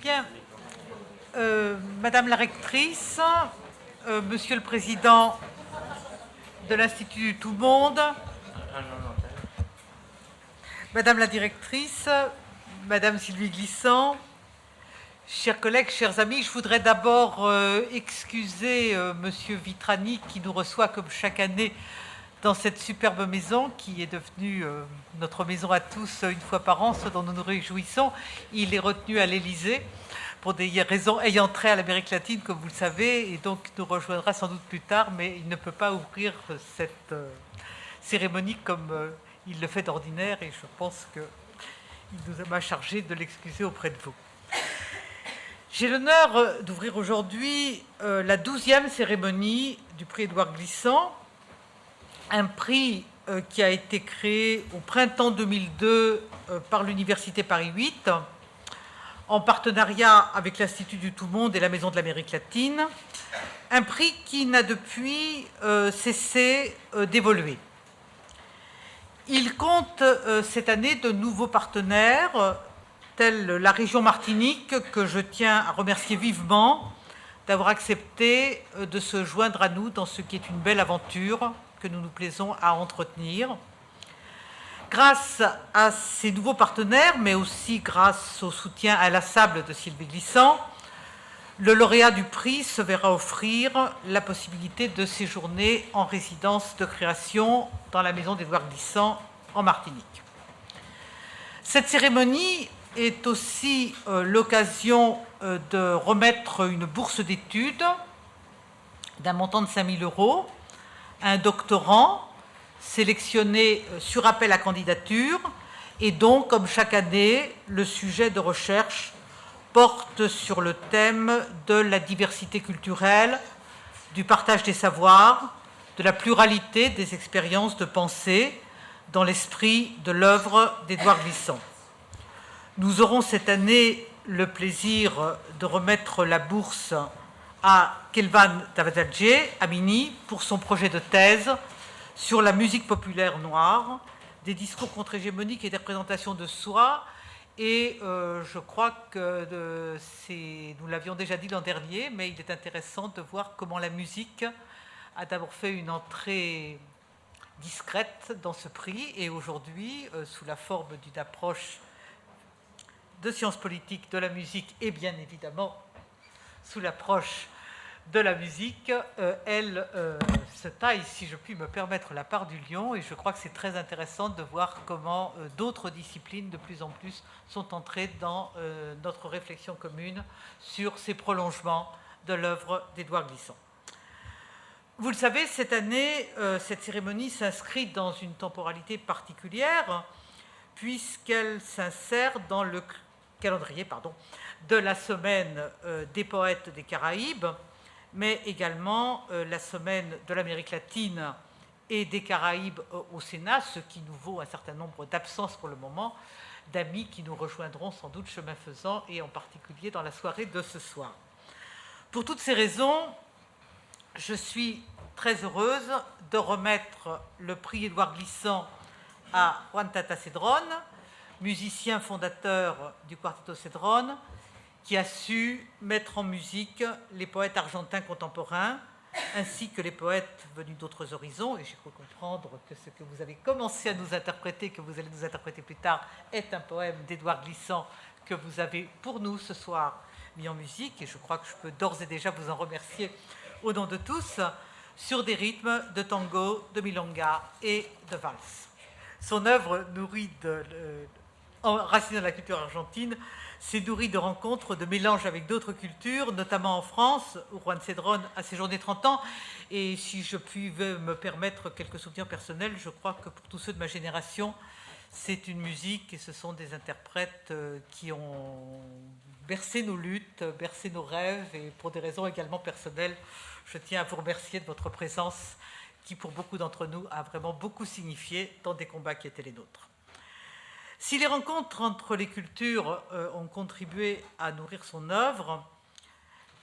Bien. Madame la rectrice, Monsieur le Président de l'Institut Tout Monde, Madame la directrice, Madame Sylvie Glissant, chers collègues, chers amis, je voudrais d'abord excuser Monsieur Vitrani qui nous reçoit comme chaque année dans cette superbe maison qui est devenue notre maison à tous une fois par an, ce dont nous nous réjouissons. Il est retenu à l'Élysée pour des raisons ayant trait à l'Amérique latine, comme vous le savez, et donc nous rejoindra sans doute plus tard, mais il ne peut pas ouvrir cette cérémonie comme il le fait d'ordinaire, et je pense qu'il m'a chargé de l'excuser auprès de vous. J'ai l'honneur d'ouvrir aujourd'hui la 12e cérémonie du prix Édouard Glissant, un prix qui a été créé au printemps 2002 par l'Université Paris 8, en partenariat avec l'Institut du Tout Monde et la Maison de l'Amérique latine, un prix qui n'a depuis cessé d'évoluer. Il compte cette année de nouveaux partenaires, tels la région Martinique, que je tiens à remercier vivement d'avoir accepté de se joindre à nous dans ce qui est une belle aventure que nous nous plaisons à entretenir. Grâce à ces nouveaux partenaires, mais aussi grâce au soutien inlassable de Sylvie Glissant, le lauréat du prix se verra offrir la possibilité de séjourner en résidence de création dans la maison d'Édouard Glissant en Martinique. Cette cérémonie est aussi l'occasion de remettre une bourse d'études d'un montant de 5 000 € à un doctorant sélectionné sur appel à candidature, et donc, comme chaque année, le sujet de recherche porte sur le thème de la diversité culturelle, du partage des savoirs, de la pluralité des expériences de pensée dans l'esprit de l'œuvre d'Édouard Glissant. Nous aurons cette année le plaisir de remettre la bourse à Kelvan Tavadadje Amini pour son projet de thèse sur la musique populaire noire, des discours contre-hégémoniques et des représentations de soi. Et je crois que nous l'avions déjà dit l'an dernier, mais il est intéressant de voir comment la musique a d'abord fait une entrée discrète dans ce prix, et aujourd'hui, sous la forme d'une approche de sciences politiques de la musique, et bien évidemment sous l'approche de la musique, elle se taille, si je puis me permettre, la part du lion, et je crois que c'est très intéressant de voir comment d'autres disciplines de plus en plus sont entrées dans notre réflexion commune sur ces prolongements de l'œuvre d'Édouard Glissant. Vous le savez, cette année, cette cérémonie s'inscrit dans une temporalité particulière, puisqu'elle s'insère dans le calendrier de la semaine des poètes des Caraïbes, mais également la semaine de l'Amérique latine et des Caraïbes au Sénat, ce qui nous vaut un certain nombre d'absences pour le moment, d'amis qui nous rejoindront sans doute chemin faisant, et en particulier dans la soirée de ce soir. Pour toutes ces raisons, je suis très heureuse de remettre le prix Édouard Glissant à Juan Tata Cedrón, musicien fondateur du Quarteto Cedrón, qui a su mettre en musique les poètes argentins contemporains, ainsi que les poètes venus d'autres horizons. Et j'ai cru comprendre que ce que vous avez commencé à nous interpréter, que vous allez nous interpréter plus tard, est un poème d'Édouard Glissant que vous avez pour nous ce soir mis en musique. Et je crois que je peux d'ores et déjà vous en remercier au nom de tous, sur des rythmes de tango, de milonga et de valse. Son œuvre nourrie enracinée dans la culture argentine, s'est nourrie de rencontres, de mélanges avec d'autres cultures, notamment en France, où Juan Cedrón a séjourné 30 ans. Et si je puis me permettre quelques souvenirs personnels, je crois que pour tous ceux de ma génération, c'est une musique et ce sont des interprètes qui ont bercé nos luttes, bercé nos rêves, et pour des raisons également personnelles, je tiens à vous remercier de votre présence qui, pour beaucoup d'entre nous, a vraiment beaucoup signifié dans des combats qui étaient les nôtres. Si les rencontres entre les cultures ont contribué à nourrir son œuvre,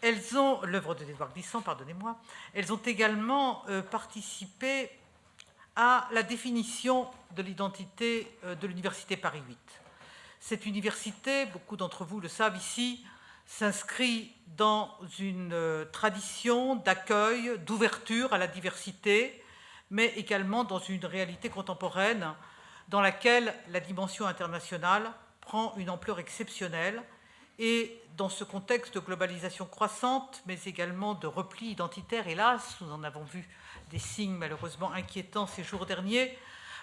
l'œuvre d'Édouard Glissant, pardonnez-moi, elles ont également participé à la définition de l'identité de l'Université Paris 8. Cette université, beaucoup d'entre vous le savent ici, s'inscrit dans une tradition d'accueil, d'ouverture à la diversité, mais également dans une réalité contemporaine dans laquelle la dimension internationale prend une ampleur exceptionnelle. Et dans ce contexte de globalisation croissante, mais également de repli identitaire, hélas, nous en avons vu des signes malheureusement inquiétants ces jours derniers,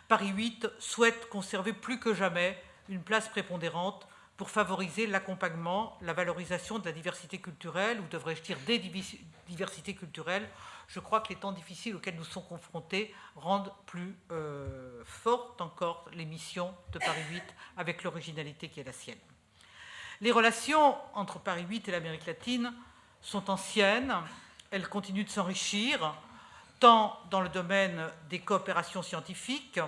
Paris 8 souhaite conserver plus que jamais une place prépondérante pour favoriser l'accompagnement, la valorisation de la diversité culturelle, ou devrais-je dire des diversités culturelles. Je crois que les temps difficiles auxquels nous sommes confrontés rendent plus forte encore les missions de Paris 8 avec l'originalité qui est la sienne. Les relations entre Paris 8 et l'Amérique latine sont anciennes, elles continuent de s'enrichir, tant dans le domaine des coopérations scientifiques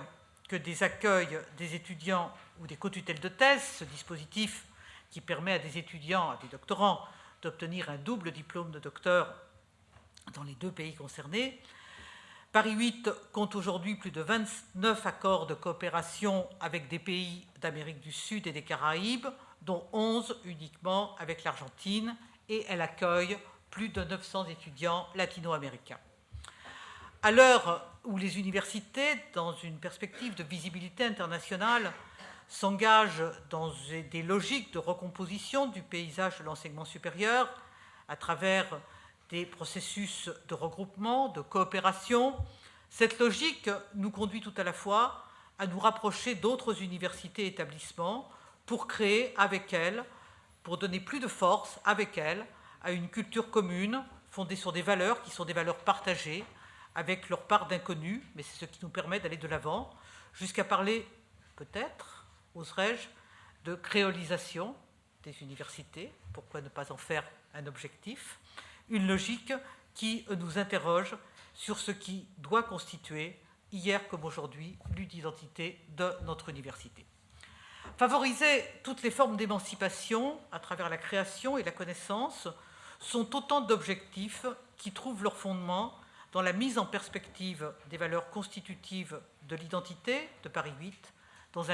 que des accueils des étudiants ou des co-tutelles de thèse, ce dispositif qui permet à des étudiants, à des doctorants, d'obtenir un double diplôme de docteur dans les deux pays concernés. Paris 8 compte aujourd'hui plus de 29 accords de coopération avec des pays d'Amérique du Sud et des Caraïbes, dont 11 uniquement avec l'Argentine, et elle accueille plus de 900 étudiants latino-américains. À l'heure où les universités, dans une perspective de visibilité internationale, s'engagent dans des logiques de recomposition du paysage de l'enseignement supérieur à travers des processus de regroupement, de coopération, cette logique nous conduit tout à la fois à nous rapprocher d'autres universités et établissements pour créer avec elles, pour donner plus de force avec elles à une culture commune fondée sur des valeurs qui sont des valeurs partagées, avec leur part d'inconnu, mais c'est ce qui nous permet d'aller de l'avant, jusqu'à parler, peut-être, oserais-je, de créolisation des universités, pourquoi ne pas en faire un objectif, une logique qui nous interroge sur ce qui doit constituer, hier comme aujourd'hui, l'identité de notre université. Favoriser toutes les formes d'émancipation à travers la création et la connaissance sont autant d'objectifs qui trouvent leur fondement dans la mise en perspective des valeurs constitutives de l'identité de Paris 8, dans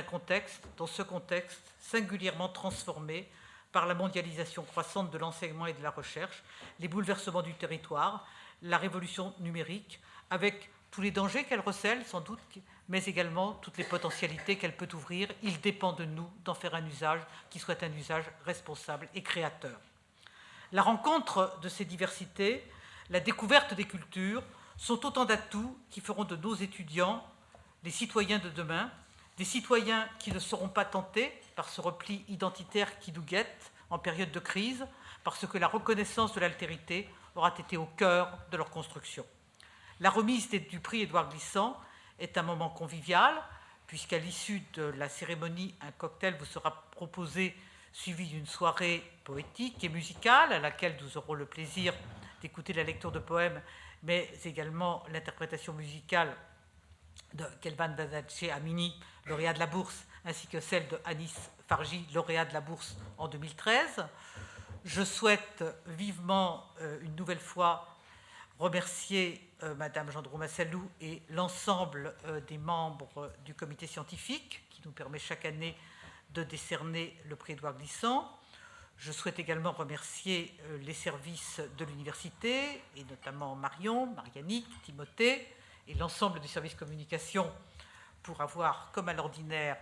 ce contexte singulièrement transformé par la mondialisation croissante de l'enseignement et de la recherche, les bouleversements du territoire, la révolution numérique, avec tous les dangers qu'elle recèle, sans doute, mais également toutes les potentialités qu'elle peut ouvrir. Il dépend de nous d'en faire un usage qui soit un usage responsable et créateur. La rencontre de ces diversités, la découverte des cultures sont autant d'atouts qui feront de nos étudiants les citoyens de demain, des citoyens qui ne seront pas tentés par ce repli identitaire qui nous guette en période de crise, parce que la reconnaissance de l'altérité aura été au cœur de leur construction. La remise du prix Édouard Glissant est un moment convivial, puisqu'à l'issue de la cérémonie, un cocktail vous sera proposé, suivi d'une soirée poétique et musicale, à laquelle nous aurons le plaisir d'écouter la lecture de poèmes, mais également l'interprétation musicale de Kelvan Badadje Amini, lauréat de la Bourse, ainsi que celle de Anis Farji, lauréat de la Bourse en 2013. Je souhaite vivement, une nouvelle fois, remercier Madame Gendreau-Massalou et l'ensemble des membres du comité scientifique qui nous permet chaque année de décerner le prix Édouard Glissant. Je souhaite également remercier les services de l'université, et notamment Marion, Marianique, Timothée, et l'ensemble du service communication pour avoir, comme à l'ordinaire,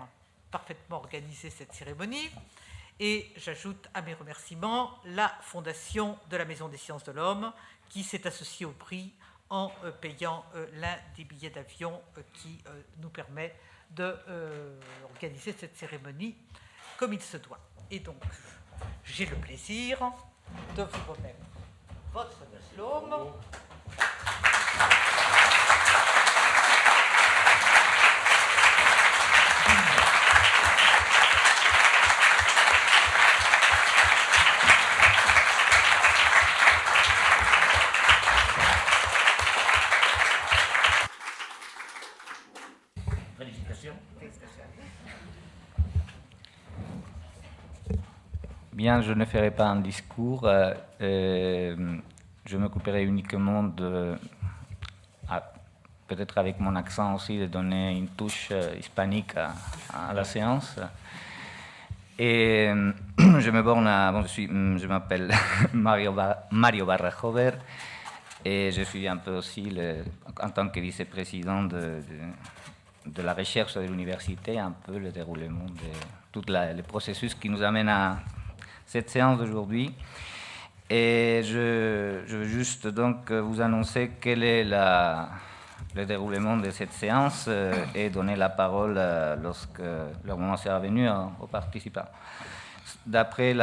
parfaitement organisé cette cérémonie. Et j'ajoute à mes remerciements la Fondation de la Maison des Sciences de l'Homme qui s'est associée au prix en payant l'un des billets d'avion qui nous permet d'organiser cette cérémonie comme il se doit. Et donc, j'ai le plaisir de vous remettre votre diplôme. Bien, je ne ferai pas un discours. Je m'occuperai uniquement de, peut-être avec mon accent aussi, de donner une touche hispanique à la séance. Et je me borne à... Bon, je m'appelle Mario Barrajover et je suis un peu aussi, en tant que vice-président de la recherche de l'université, un peu le déroulement de tout le processus qui nous amène à cette séance d'aujourd'hui. Et je veux juste donc vous annoncer quel est le déroulement de cette séance et donner la parole lorsque le moment sera venu aux participants. D'après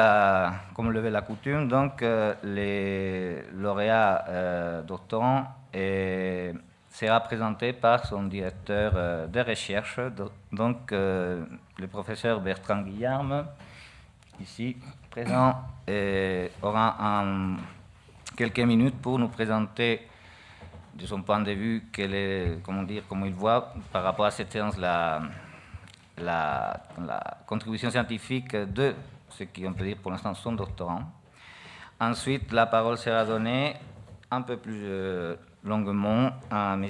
comme le veut la coutume, donc les lauréats doctorants sera présenté par son directeur de recherche, donc le professeur Bertrand Guillarme, ici présent, aura quelques minutes pour nous présenter de son point de vue comment il voit par rapport à cette séance la contribution scientifique de ce qu'on peut dire pour l'instant son doctorant. Ensuite, la parole sera donnée un peu plus longuement à M.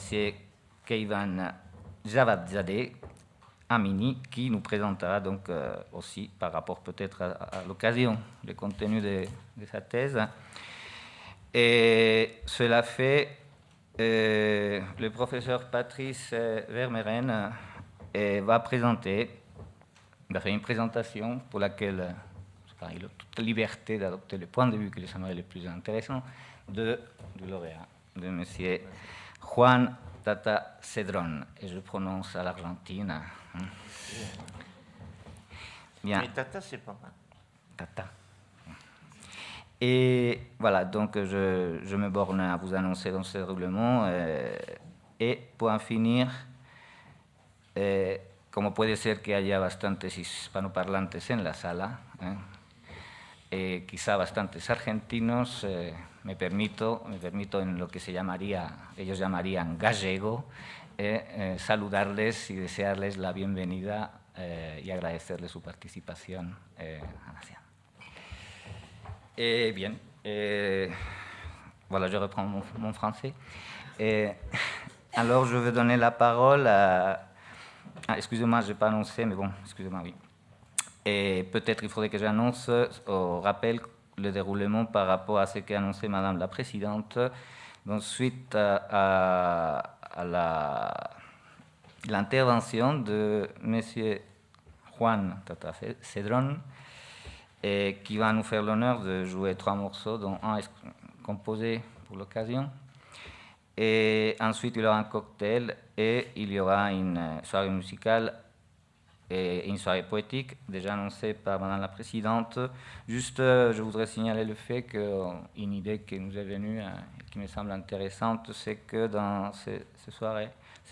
Keivan Javadzadeh Amini, qui nous présentera donc aussi par rapport peut-être à l'occasion le contenu de sa thèse. Et cela fait, le professeur Patrice Vermeren va faire une présentation pour laquelle il a toute la liberté d'adopter le point de vue qui lui semblerait le plus intéressant du lauréat, de M. Juan Tata Cedrón, et je prononce à l'Argentine. Bien. Mais Tata, c'est pas mal. Tata. Et voilà, donc je me borne à vous annoncer dans ce déroulement. Et pour en finir, como puede ser que haya bastantes hispanoparlantes en la sala, quizá bastantes argentinos, me permito en lo que ellos llamarían gallego, saludarles y desearles la bienvenida y agradecerles su participación a la séance. Bien, voilà, je reprends mon français. Alors, je vais donner la parole à... excusez-moi, je n'ai pas annoncé, mais bon, excusez-moi, oui. Et peut-être il faudrait que j'annonce au rappel le déroulement par rapport à ce qu'a annoncé Madame la Présidente. Donc, suite à l'intervention de M. Juan Tata Cedrón, qui va nous faire l'honneur de jouer 3 morceaux, dont un est composé pour l'occasion. Et ensuite, il y aura un cocktail et il y aura une soirée musicale et une soirée poétique, déjà annoncée par Madame la Présidente. Juste, je voudrais signaler le fait qu'une idée qui nous est venue et qui me semble intéressante, c'est que dans cette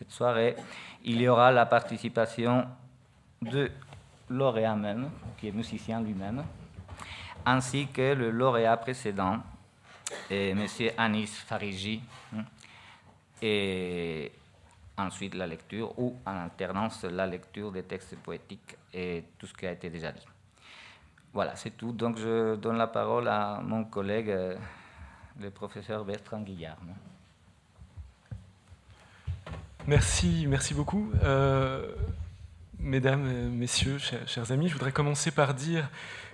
soirée, il y aura la participation de lauréat même, qui est musicien lui-même, ainsi que le lauréat précédent, M. Anis Farigi, et ensuite la lecture, ou en alternance la lecture des textes poétiques et tout ce qui a été déjà dit. Voilà, c'est tout. Donc je donne la parole à mon collègue, le professeur Bertrand Guillarme. Merci beaucoup. Mesdames, messieurs, chers amis, je voudrais commencer par dire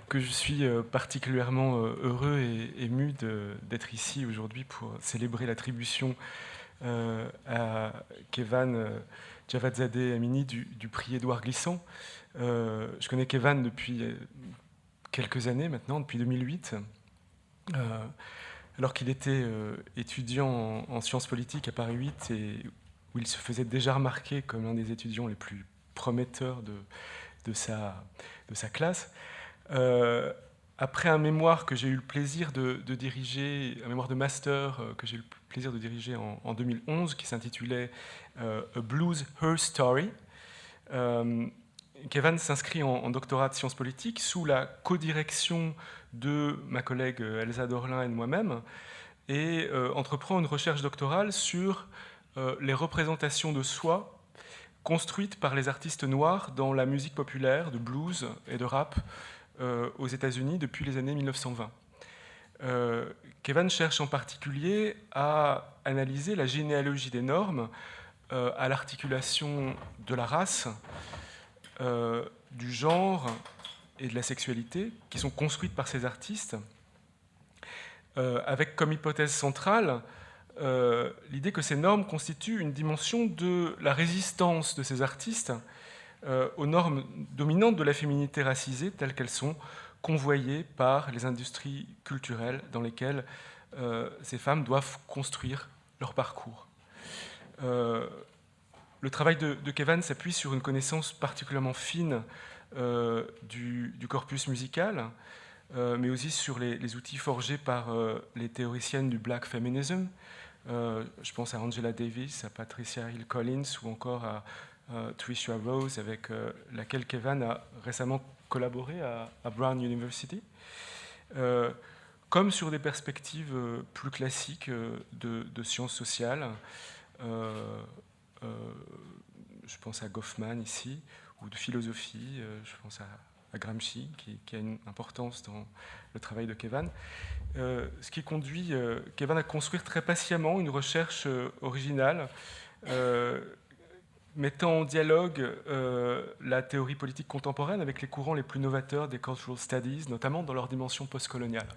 que je suis particulièrement heureux et ému d'être ici aujourd'hui pour célébrer l'attribution à Keivan Javadzadeh Amini du prix Édouard Glissant. Je connais Keivan depuis quelques années maintenant, depuis 2008, alors qu'il était étudiant en sciences politiques à Paris 8 et où il se faisait déjà remarquer comme l'un des étudiants les plus prometteurs de sa classe. Après un mémoire que j'ai eu le plaisir de diriger, un mémoire de master que j'ai eu le plaisir de diriger en 2011, qui s'intitulait A Blues Her Story, Keivan s'inscrit en doctorat de sciences politiques sous la codirection de ma collègue Elsa Dorlin et de moi-même, et entreprend une recherche doctorale sur les représentations de soi construites par les artistes noirs dans la musique populaire de blues et de rap aux États-Unis depuis les années 1920. Keivan cherche en particulier à analyser la généalogie des normes à l'articulation de la race, du genre et de la sexualité, qui sont construites par ces artistes, avec comme hypothèse centrale l'idée que ces normes constituent une dimension de la résistance de ces artistes aux normes dominantes de la féminité racisée telles qu'elles sont convoyées par les industries culturelles dans lesquelles ces femmes doivent construire leur parcours. Le travail de Kevan s'appuie sur une connaissance particulièrement fine du corpus musical, mais aussi sur les outils forgés par les théoriciennes du Black Feminism. Je pense à Angela Davis, à Patricia Hill Collins ou encore à Tricia Rose, avec laquelle Kevan a récemment collaboré à Brown University, comme sur des perspectives plus classiques de sciences sociales. Je pense à Goffman ici, ou de philosophie, je pense à Gramsci, qui a une importance dans le travail de Kevan. Ce qui conduit Kevan à construire très patiemment une recherche originale, mettant en dialogue la théorie politique contemporaine avec les courants les plus novateurs des cultural studies, notamment dans leur dimension postcoloniale.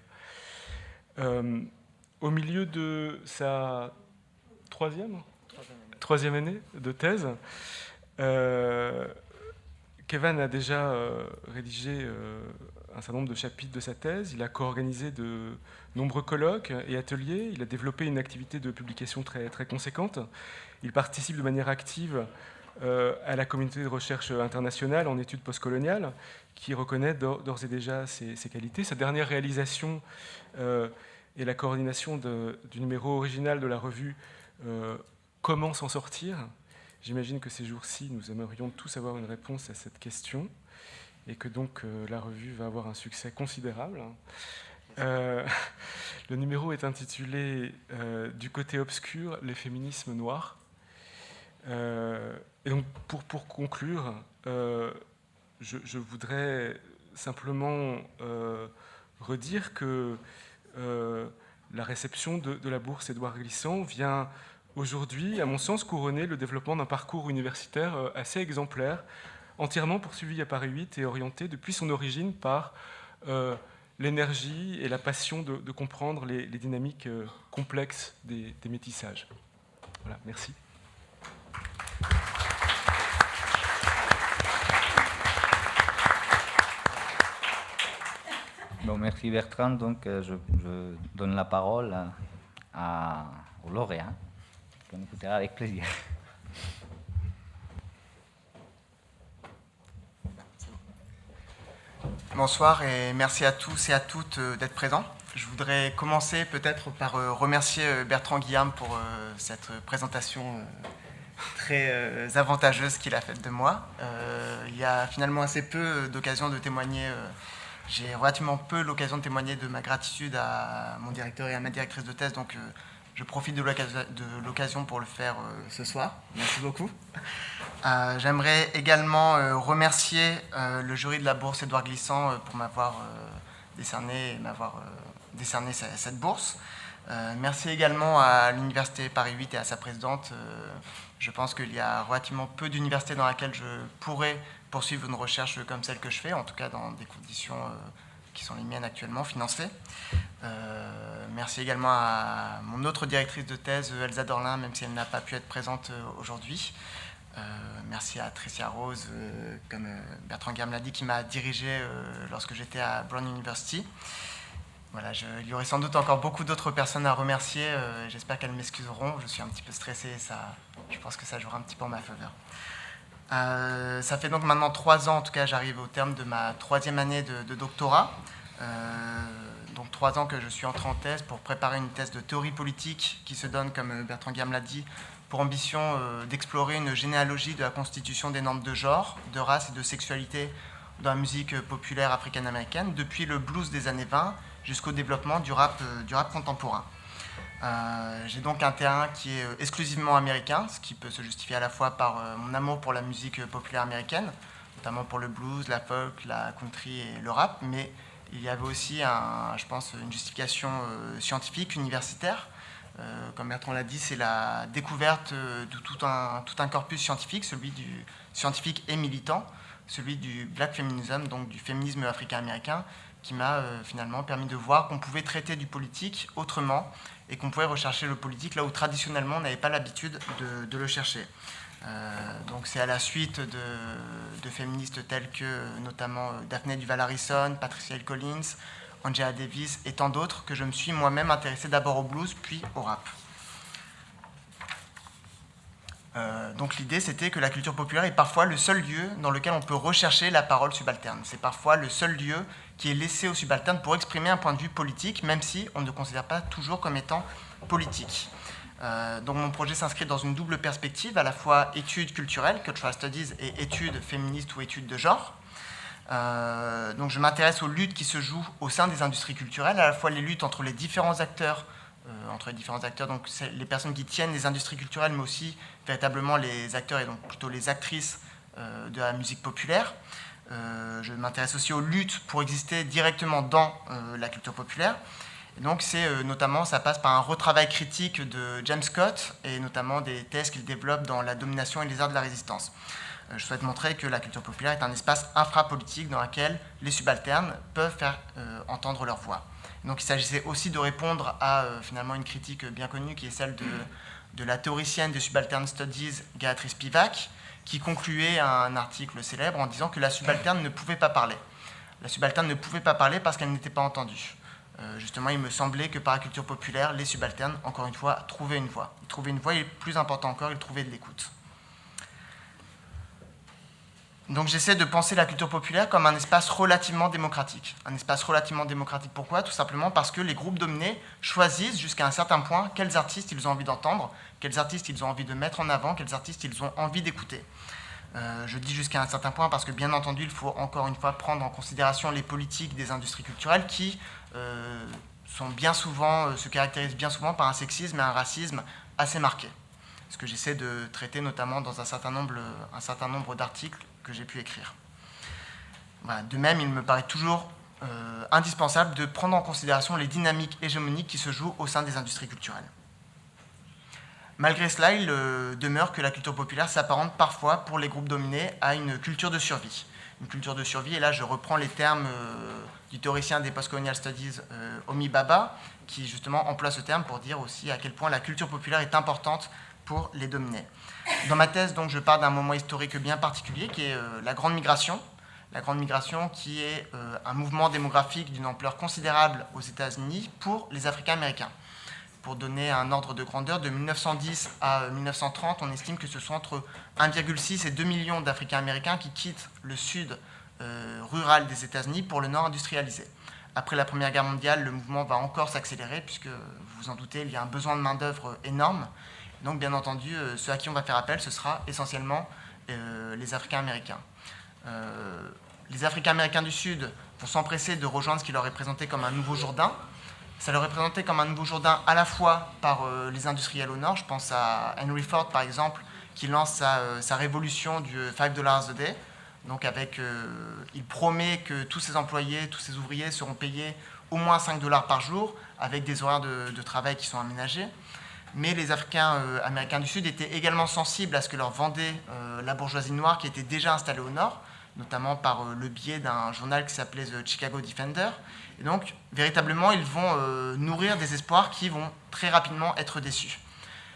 Au milieu de sa troisième année de thèse, Kevan a déjà rédigé un certain nombre de chapitres de sa thèse. Il a co-organisé de nombreux colloques et ateliers. Il a développé une activité de publication très, très conséquente. Il participe de manière active à la communauté de recherche internationale en études postcoloniales, qui reconnaît d'ores et déjà ses qualités. Sa dernière réalisation est la coordination du numéro original de la revue Comment s'en sortir ? J'imagine que ces jours-ci, nous aimerions tous avoir une réponse à cette question et que donc la revue va avoir un succès considérable. Le numéro est intitulé Du côté obscur, les féminismes noirs. Et donc pour conclure, je voudrais simplement redire que la réception de la bourse Édouard Glissant vient aujourd'hui, à mon sens, couronner le développement d'un parcours universitaire assez exemplaire, entièrement poursuivi à Paris 8 et orienté depuis son origine par l'énergie et la passion de comprendre les dynamiques complexes des métissages. Voilà, merci. Bon, merci Bertrand. Donc, je donne la parole au lauréat, qu'on écoutera avec plaisir. Bonsoir et merci à tous et à toutes d'être présents. Je voudrais commencer peut-être par remercier Bertrand Guillaume pour cette présentation très avantageuse qu'il a faite de moi. Il y a finalement assez peu d'occasions de témoigner. J'ai relativement peu l'occasion de témoigner de ma gratitude à mon directeur et à ma directrice de thèse, donc je profite de l'occasion pour le faire ce soir. Merci beaucoup. J'aimerais également remercier le jury de la bourse Édouard Glissant pour m'avoir décerné cette bourse. Merci également à l'Université Paris 8 et à sa présidente. Je pense qu'il y a relativement peu d'universités dans lesquelles je pourrais poursuivre une recherche comme celle que je fais, en tout cas dans des conditions qui sont les miennes actuellement, financées. Merci également à mon autre directrice de thèse, Elsa Dorlin, même si elle n'a pas pu être présente aujourd'hui. Merci à Tricia Rose, comme Bertrand Guillaume l'a dit, qui m'a dirigé lorsque j'étais à Brown University. Voilà, il y aurait sans doute encore beaucoup d'autres personnes à remercier. J'espère qu'elles m'excuseront. Je suis un petit peu stressé. Je pense que ça jouera un petit peu en ma faveur. Ça fait donc maintenant 3 ans, en tout cas, j'arrive au terme de ma 3e année de doctorat. Donc 3 ans que je suis entré en thèse pour préparer une thèse de théorie politique qui se donne, comme Bertrand Guillaume l'a dit, pour ambition d'explorer une généalogie de la constitution des normes de genre, de race et de sexualité dans la musique populaire africaine-américaine, depuis le blues des années 20 jusqu'au développement du rap contemporain. J'ai donc un terrain qui est exclusivement américain, ce qui peut se justifier à la fois par mon amour pour la musique populaire américaine, notamment pour le blues, la folk, la country et le rap, mais il y avait aussi, je pense, une justification scientifique, universitaire. Comme Bertrand l'a dit, c'est la découverte de tout un corpus scientifique, celui du scientifique et militant, celui du Black Feminism, donc du féminisme africain-américain, qui m'a finalement permis de voir qu'on pouvait traiter du politique autrement et qu'on pouvait rechercher le politique là où traditionnellement on n'avait pas l'habitude de le chercher. Donc c'est à la suite de féministes tels que notamment Daphne Duval Harrison, Patricia Hill Collins, Angela Davis et tant d'autres que je me suis moi-même intéressé d'abord au blues puis au rap. Donc l'idée c'était que la culture populaire est parfois le seul lieu dans lequel on peut rechercher la parole subalterne. C'est parfois le seul lieu qui est laissé aux subalternes pour exprimer un point de vue politique, même si on ne le considère pas toujours comme étant politique. Donc mon projet s'inscrit dans une double perspective, à la fois études culturelles, cultural studies, et études féministes ou études de genre. Donc je m'intéresse aux luttes qui se jouent au sein des industries culturelles, à la fois les luttes entre les différents acteurs, donc c'est les personnes qui tiennent les industries culturelles, mais aussi véritablement les acteurs et donc plutôt les actrices de la musique populaire. Je m'intéresse aussi aux luttes pour exister directement dans la culture populaire. Et donc notamment, ça passe par un retravail critique de James Scott et notamment des thèses qu'il développe dans La domination et les arts de la résistance. Je souhaite montrer que la culture populaire est un espace infrapolitique dans lequel les subalternes peuvent faire entendre leur voix. Donc il s'agissait aussi de répondre à finalement une critique bien connue qui est celle de la théoricienne des subaltern studies Gayatri Spivak, qui concluait un article célèbre en disant que la subalterne ne pouvait pas parler. La subalterne ne pouvait pas parler parce qu'elle n'était pas entendue. Justement, il me semblait que par la culture populaire, les subalternes, encore une fois, trouvaient une voix. Ils trouvaient une voix et, plus important encore, ils trouvaient de l'écoute. Donc j'essaie de penser la culture populaire comme un espace relativement démocratique. Un espace relativement démocratique, pourquoi ? Tout simplement parce que les groupes dominés choisissent jusqu'à un certain point quels artistes ils ont envie d'entendre, quels artistes ils ont envie de mettre en avant, quels artistes ils ont envie d'écouter. Je dis jusqu'à un certain point parce que, bien entendu, il faut encore une fois prendre en considération les politiques des industries culturelles qui se caractérisent bien souvent par un sexisme et un racisme assez marqués. Ce que j'essaie de traiter notamment dans un certain nombre d'articles que j'ai pu écrire. Voilà. De même, il me paraît toujours indispensable de prendre en considération les dynamiques hégémoniques qui se jouent au sein des industries culturelles. Malgré cela, il demeure que la culture populaire s'apparente parfois, pour les groupes dominés, à une culture de survie. Une culture de survie, et là je reprends les termes du théoricien des Postcolonial Studies, Homi Bhabha, qui justement emploie ce terme pour dire aussi à quel point la culture populaire est importante pour les dominés. Dans ma thèse, donc, je pars d'un moment historique bien particulier, qui est la Grande Migration. La Grande Migration qui est un mouvement démographique d'une ampleur considérable aux États-Unis pour les Africains-Américains. Pour donner un ordre de grandeur, de 1910 à 1930, on estime que ce sont entre 1,6 et 2 millions d'Africains-Américains qui quittent le sud rural des États-Unis pour le nord industrialisé. Après la Première Guerre mondiale, le mouvement va encore s'accélérer, puisque, vous vous en doutez, il y a un besoin de main-d'œuvre énorme. Donc, bien entendu, ceux à qui on va faire appel, ce sera essentiellement les Africains-Américains. Les Africains-Américains du Sud vont s'empresser de rejoindre ce qui leur est présenté comme un nouveau Jourdain. Ça leur est présenté comme un nouveau Jourdain à la fois par les industriels au Nord. Je pense à Henry Ford, par exemple, qui lance sa révolution du $5 a day. Donc il promet que tous ses employés, tous ses ouvriers seront payés au moins $5 par jour, avec des horaires de travail qui sont aménagés. Mais les Africains américains du Sud étaient également sensibles à ce que leur vendait la bourgeoisie noire qui était déjà installée au Nord, notamment par le biais d'un journal qui s'appelait The Chicago Defender. Et donc, véritablement, ils vont nourrir des espoirs qui vont très rapidement être déçus.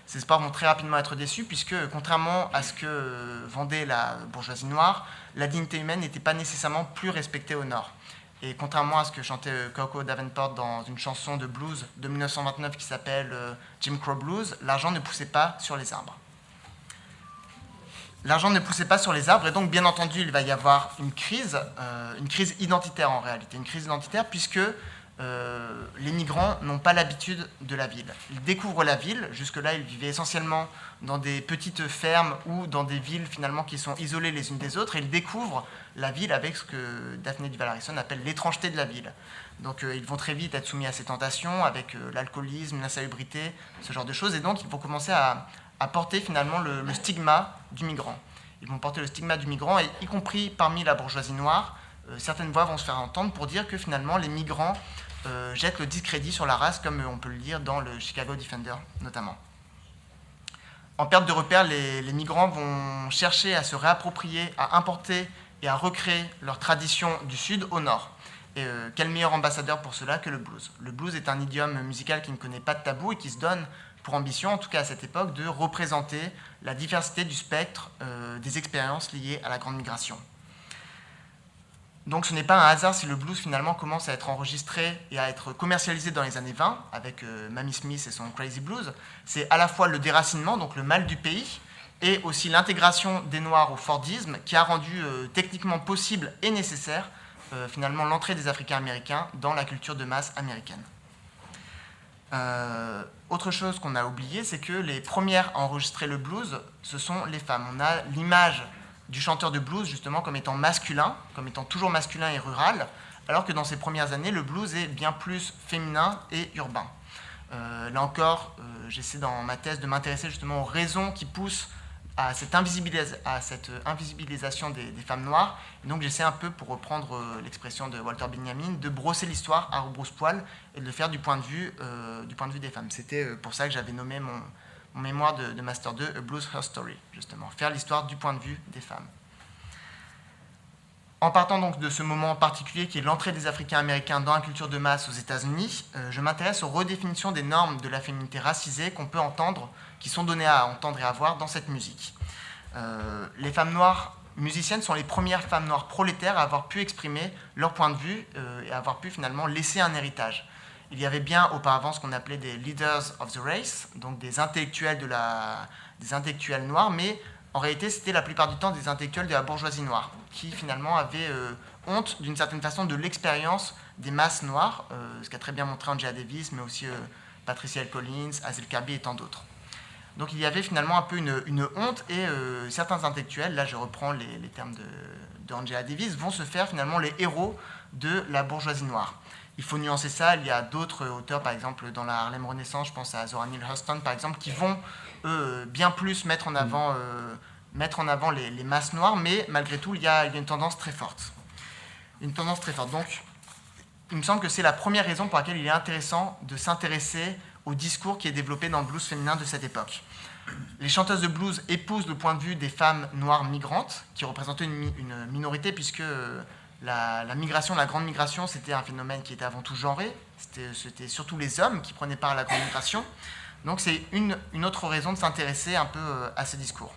Ces espoirs vont très rapidement être déçus puisque, contrairement à ce que vendait la bourgeoisie noire, la dignité humaine n'était pas nécessairement plus respectée au Nord. Et contrairement à ce que chantait Coco Davenport dans une chanson de blues de 1929 qui s'appelle Jim Crow Blues, l'argent ne poussait pas sur les arbres. L'argent ne poussait pas sur les arbres et donc, bien entendu, il va y avoir une crise identitaire en réalité. Une crise identitaire puisque les migrants n'ont pas l'habitude de la ville. Ils découvrent la ville. Jusque-là, ils vivaient essentiellement dans des petites fermes ou dans des villes finalement qui sont isolées les unes des autres. Et ils découvrent la ville avec ce que Daphne Duval Harrison appelle l'étrangeté de la ville. Donc ils vont très vite être soumis à ces tentations avec l'alcoolisme, l'insalubrité, ce genre de choses. Et donc ils vont commencer à porter finalement le stigma du migrant. Ils vont porter le stigma du migrant, et y compris parmi la bourgeoisie noire, certaines voix vont se faire entendre pour dire que finalement les migrants jettent le discrédit sur la race, comme on peut le lire dans le Chicago Defender notamment. En perte de repère, les migrants vont chercher à se réapproprier, à importer et à recréer leur tradition du Sud au Nord. Et quel meilleur ambassadeur pour cela que le blues? Le blues est un idiome musical qui ne connaît pas de tabou et qui se donne pour ambition, en tout cas à cette époque, de représenter la diversité du spectre des expériences liées à la Grande Migration. Donc ce n'est pas un hasard si le blues finalement commence à être enregistré et à être commercialisé dans les années 20 avec Mamie Smith et son Crazy Blues. C'est à la fois le déracinement, donc le mal du pays, et aussi l'intégration des Noirs au Fordisme qui a rendu techniquement possible et nécessaire finalement l'entrée des Africains américains dans la culture de masse américaine. Autre chose qu'on a oublié, c'est que les premières à enregistrer le blues, ce sont les femmes. On a l'image du chanteur de blues justement comme étant masculin, comme étant toujours masculin et rural, alors que dans ces premières années, le blues est bien plus féminin et urbain. Là encore, j'essaie dans ma thèse de m'intéresser justement aux raisons qui poussent à cette invisibilisation des femmes noires. Et donc j'essaie un peu, pour reprendre l'expression de Walter Benjamin, de brosser l'histoire à rebrousse-poil et de le faire du point de vue des femmes. C'était pour ça que j'avais nommé mon mémoire de Master 2, A Blues Her Story, justement, faire l'histoire du point de vue des femmes. En partant donc de ce moment particulier qui est l'entrée des Africains américains dans la culture de masse aux États-Unis, je m'intéresse aux redéfinitions des normes de la féminité racisée qu'on peut entendre, qui sont données à entendre et à voir dans cette musique. Les femmes noires musiciennes sont les premières femmes noires prolétaires à avoir pu exprimer leur point de vue et à avoir pu finalement laisser un héritage. Il y avait bien auparavant ce qu'on appelait des leaders of the race, donc des intellectuels noirs, mais en réalité c'était la plupart du temps des intellectuels de la bourgeoisie noire, qui finalement avaient honte d'une certaine façon de l'expérience des masses noires, ce qu'a très bien montré Angela Davis, mais aussi Patricia Hill Collins, Hazel Kirby et tant d'autres. Donc il y avait finalement un peu une honte, et certains intellectuels, là je reprends les termes de Angela Davis, vont se faire finalement les héros de la bourgeoisie noire. Il faut nuancer ça, il y a d'autres auteurs, par exemple dans la Harlem Renaissance, je pense à Zora Neale Hurston par exemple, qui vont bien plus mettre en avant les masses noires, mais malgré tout il y a une tendance très forte. Donc il me semble que c'est la première raison pour laquelle il est intéressant de s'intéresser au discours qui est développé dans le blues féminin de cette époque. Les chanteuses de blues épousent le point de vue des femmes noires migrantes, qui représentaient une minorité, puisque la migration, la grande migration, c'était un phénomène qui était avant tout genré. C'était surtout les hommes qui prenaient part à la grande migration. Donc c'est une autre raison de s'intéresser un peu à ce discours.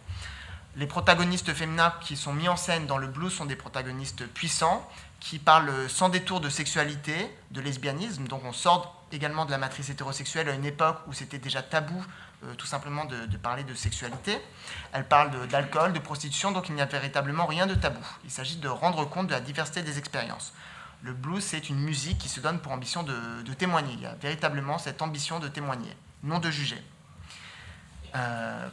Les protagonistes féminins qui sont mis en scène dans le blues sont des protagonistes puissants, qui parlent sans détour de sexualité, de lesbianisme. Donc on sort également de la matrice hétérosexuelle à une époque où c'était déjà tabou tout simplement de parler de sexualité. Elle parle d'alcool, de prostitution, donc il n'y a véritablement rien de tabou. Il s'agit de rendre compte de la diversité des expériences. Le blues, c'est une musique qui se donne pour ambition de témoigner. Il y a véritablement cette ambition de témoigner, non de juger.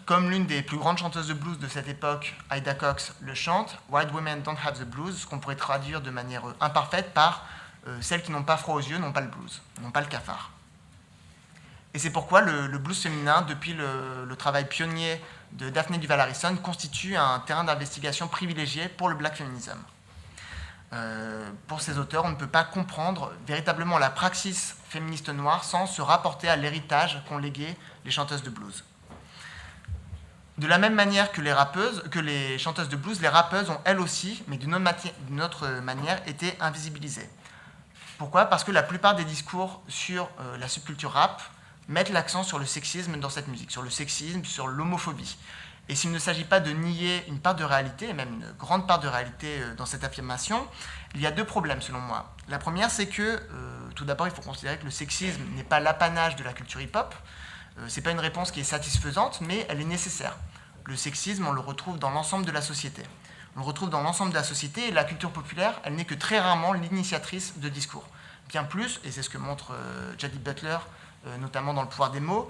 Comme l'une des plus grandes chanteuses de blues de cette époque, Ida Cox, le chante, « White women don't have the blues », ce qu'on pourrait traduire de manière imparfaite par celles qui n'ont pas froid aux yeux n'ont pas le blues, n'ont pas le cafard. Et c'est pourquoi le blues féminin, depuis le travail pionnier de Daphne Duval Harrison, constitue un terrain d'investigation privilégié pour le black feminism. Pour ces auteurs, on ne peut pas comprendre véritablement la praxis féministe noire sans se rapporter à l'héritage qu'ont légué les chanteuses de blues. De la même manière que les chanteuses de blues, les rappeuses ont elles aussi, mais d'une autre manière, été invisibilisées. Pourquoi ? Parce que la plupart des discours sur la subculture rap mettent l'accent sur le sexisme dans cette musique, sur le sexisme, sur l'homophobie. Et s'il ne s'agit pas de nier une part de réalité, et même une grande part de réalité dans cette affirmation, il y a deux problèmes selon moi. La première, c'est que, tout d'abord, il faut considérer que le sexisme n'est pas l'apanage de la culture hip-hop. Ce n'est pas une réponse qui est satisfaisante, mais elle est nécessaire. Le sexisme, on le retrouve dans l'ensemble de la société. On le retrouve dans l'ensemble de la société, et la culture populaire, elle n'est que très rarement l'initiatrice de discours. Bien plus, et c'est ce que montre Judith Butler, notamment dans Le pouvoir des mots,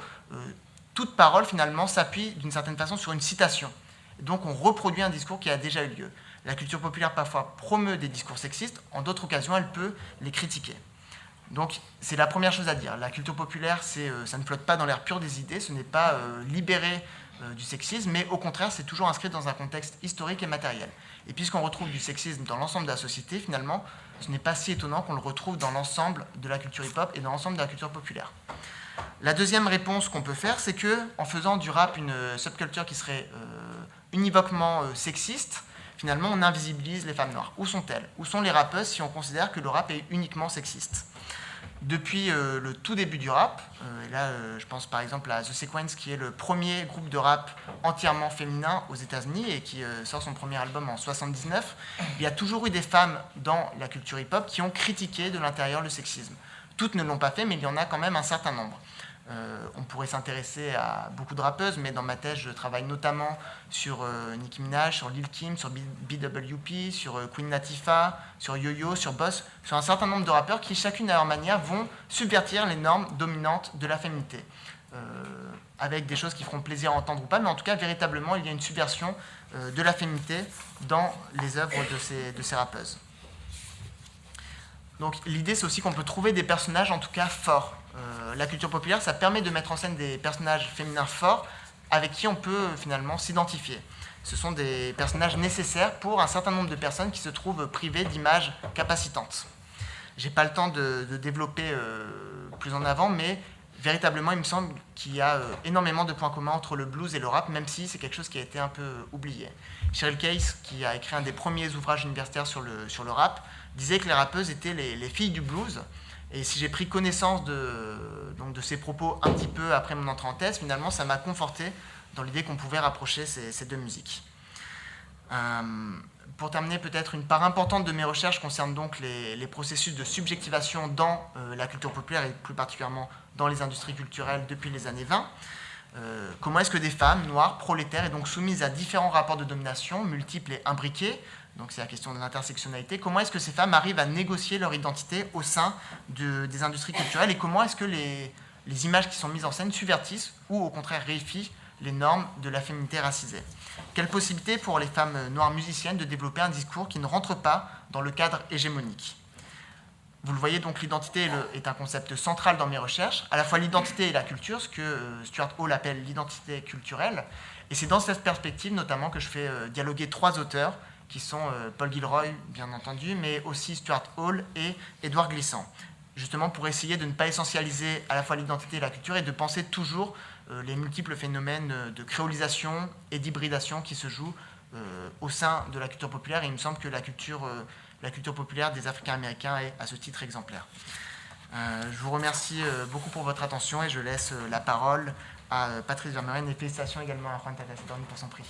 toute parole, finalement, s'appuie d'une certaine façon sur une citation. Donc on reproduit un discours qui a déjà eu lieu. La culture populaire, parfois, promeut des discours sexistes, en d'autres occasions, elle peut les critiquer. Donc c'est la première chose à dire. La culture populaire, ça ne flotte pas dans l'air pur des idées, ce n'est pas libéré du sexisme, mais au contraire, c'est toujours inscrit dans un contexte historique et matériel. Et puisqu'on retrouve du sexisme dans l'ensemble de la société, finalement, ce n'est pas si étonnant qu'on le retrouve dans l'ensemble de la culture hip-hop et dans l'ensemble de la culture populaire. La deuxième réponse qu'on peut faire, c'est qu'en faisant du rap une subculture qui serait univoquement sexiste, finalement on invisibilise les femmes noires. Où sont-elles? Où sont les rappeuses si on considère que le rap est uniquement sexiste? Depuis le tout début du rap, et là je pense par exemple à The Sequence qui est le premier groupe de rap entièrement féminin aux États-Unis et qui sort son premier album en 79, il y a toujours eu des femmes dans la culture hip-hop qui ont critiqué de l'intérieur le sexisme. Toutes ne l'ont pas fait, mais il y en a quand même un certain nombre. On pourrait s'intéresser à beaucoup de rappeuses, mais dans ma thèse, je travaille notamment sur Nicki Minaj, sur Lil Kim, sur BWP, sur Queen Latifah, sur Yo-Yo, sur Boss, sur un certain nombre de rappeurs qui, chacune à leur manière, vont subvertir les normes dominantes de la féminité. Avec des choses qui feront plaisir à entendre ou pas, mais en tout cas, véritablement, il y a une subversion de la féminité dans les œuvres de ces rappeuses. Donc l'idée, c'est aussi qu'on peut trouver des personnages, en tout cas, forts. La culture populaire, ça permet de mettre en scène des personnages féminins forts avec qui on peut finalement s'identifier. Ce sont des personnages nécessaires pour un certain nombre de personnes qui se trouvent privées d'images capacitantes. Je n'ai pas le temps de développer plus en avant, mais véritablement, il me semble qu'il y a énormément de points communs entre le blues et le rap, même si c'est quelque chose qui a été un peu oublié. Cheryl Case, qui a écrit un des premiers ouvrages universitaires sur le rap, disait que les rappeuses étaient les filles du blues. Et si j'ai pris connaissance de ces propos un petit peu après mon entrée en thèse, finalement, ça m'a conforté dans l'idée qu'on pouvait rapprocher ces deux musiques. Pour terminer, peut-être une part importante de mes recherches concerne donc les processus de subjectivation dans la culture populaire et plus particulièrement dans les industries culturelles depuis les années 20. Comment est-ce que des femmes noires, prolétaires, et donc soumises à différents rapports de domination, multiples et imbriqués, donc c'est la question de l'intersectionnalité, comment est-ce que ces femmes arrivent à négocier leur identité au sein des industries culturelles et comment est-ce que les images qui sont mises en scène subvertissent ou au contraire réifient les normes de la féminité racisée? Quelle possibilité pour les femmes noires musiciennes de développer un discours qui ne rentre pas dans le cadre hégémonique? Vous le voyez, donc l'identité est un concept central dans mes recherches, à la fois l'identité et la culture, ce que Stuart Hall appelle l'identité culturelle, et c'est dans cette perspective notamment que je fais dialoguer trois auteurs, qui sont Paul Gilroy, bien entendu, mais aussi Stuart Hall et Édouard Glissant, justement pour essayer de ne pas essentialiser à la fois l'identité et la culture et de penser toujours les multiples phénomènes de créolisation et d'hybridation qui se jouent au sein de la culture populaire. Et il me semble que la culture populaire des Africains-Américains est à ce titre exemplaire. Je vous remercie beaucoup pour votre attention et je laisse la parole à Patrice Vermeuren et félicitations également à Juan Tata Cedrón pour son prix.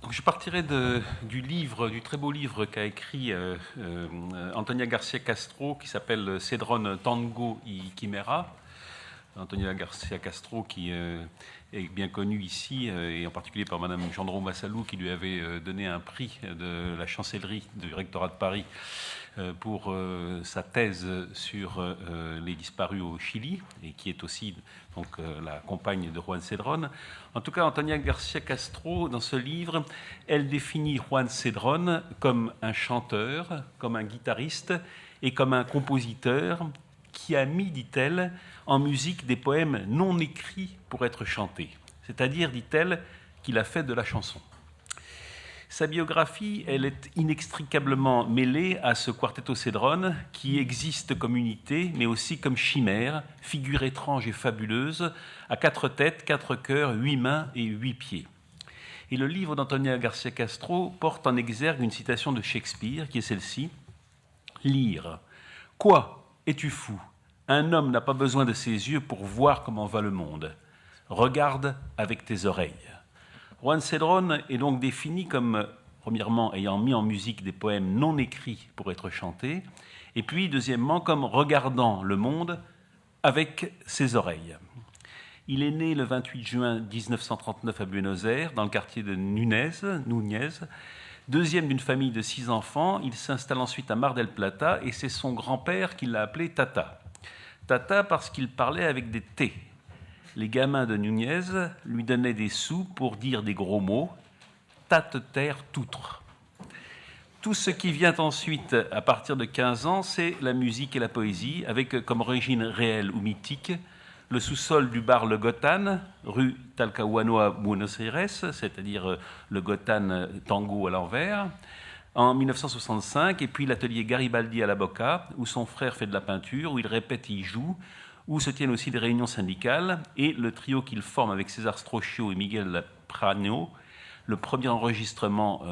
Je partirai du très beau livre qu'a écrit Antonia Garcia Castro, qui s'appelle Cedrón Tango y Quimera. Antonia Garcia Castro, qui est bien connue ici, et en particulier par Madame Gendron Massalou, qui lui avait donné un prix de la chancellerie du rectorat de Paris pour sa thèse sur les disparus au Chili, et qui est aussi donc, la compagne de Juan Cedrón. En tout cas, Antonia Garcia Castro, dans ce livre, elle définit Juan Cedrón comme un chanteur, comme un guitariste et comme un compositeur qui a mis, dit-elle, en musique des poèmes non écrits pour être chantés. C'est-à-dire, dit-elle, qu'il a fait de la chanson. Sa biographie, elle est inextricablement mêlée à ce quartetto Cedrón qui existe comme unité, mais aussi comme chimère, figure étrange et fabuleuse, à 4 têtes, 4 cœurs, 8 mains et 8 pieds. Et le livre d'Antonia Garcia Castro porte en exergue une citation de Shakespeare, qui est celle-ci. « Lire. Quoi? Es-tu fou? Un homme n'a pas besoin de ses yeux pour voir comment va le monde. Regarde avec tes oreilles. » Juan Cedrón est donc défini comme, premièrement, ayant mis en musique des poèmes non écrits pour être chantés, et puis, deuxièmement, comme regardant le monde avec ses oreilles. Il est né le 28 juin 1939 à Buenos Aires, dans le quartier de Núñez, deuxième d'une famille de 6 enfants. Il s'installe ensuite à Mar del Plata, et c'est son grand-père qui l'a appelé Tata. Tata parce qu'il parlait avec des T. Les gamins de Núñez lui donnaient des sous pour dire des gros mots. Tate-terre toutre. Tout ce qui vient ensuite, à partir de 15 ans, c'est la musique et la poésie, avec comme origine réelle ou mythique le sous-sol du bar Le Gotan, rue Talcahuano à Buenos Aires, c'est-à-dire le Gotan tango à l'envers, en 1965, et puis l'atelier Garibaldi à la Boca, où son frère fait de la peinture, où il répète et il joue, où se tiennent aussi des réunions syndicales, et le trio qu'il forme avec César Strochio et Miguel Prano, le premier enregistrement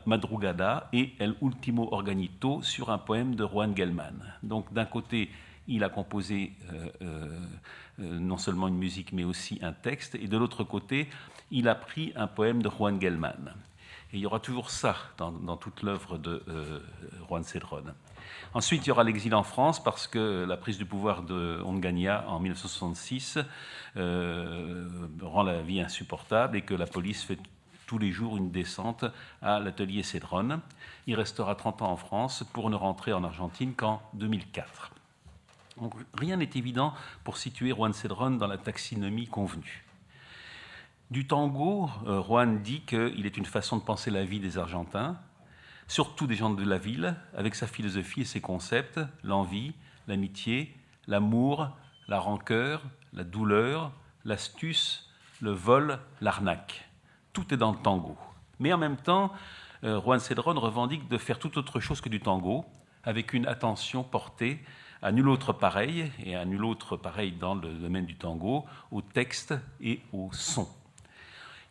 Madrugada et El Último Organito sur un poème de Juan Gelman. Donc d'un côté, il a composé non seulement une musique, mais aussi un texte, et de l'autre côté, il a pris un poème de Juan Gelman. Et il y aura toujours ça dans toute l'œuvre de Juan Cedrón. Ensuite, il y aura l'exil en France, parce que la prise du pouvoir de Onganía en 1966 rend la vie insupportable et que la police fait tous les jours une descente à l'atelier Cedrón. Il restera 30 ans en France pour ne rentrer en Argentine qu'en 2004. Donc, rien n'est évident pour situer Juan Cedrón dans la taxinomie convenue. Du tango, Juan dit qu'il est une façon de penser la vie des Argentins, surtout des gens de la ville, avec sa philosophie et ses concepts, l'envie, l'amitié, l'amour, la rancœur, la douleur, l'astuce, le vol, l'arnaque. Tout est dans le tango. Mais en même temps, Juan Cedrón revendique de faire tout autre chose que du tango, avec une attention portée à nul autre pareil, et à nul autre pareil dans le domaine du tango, au texte et au son.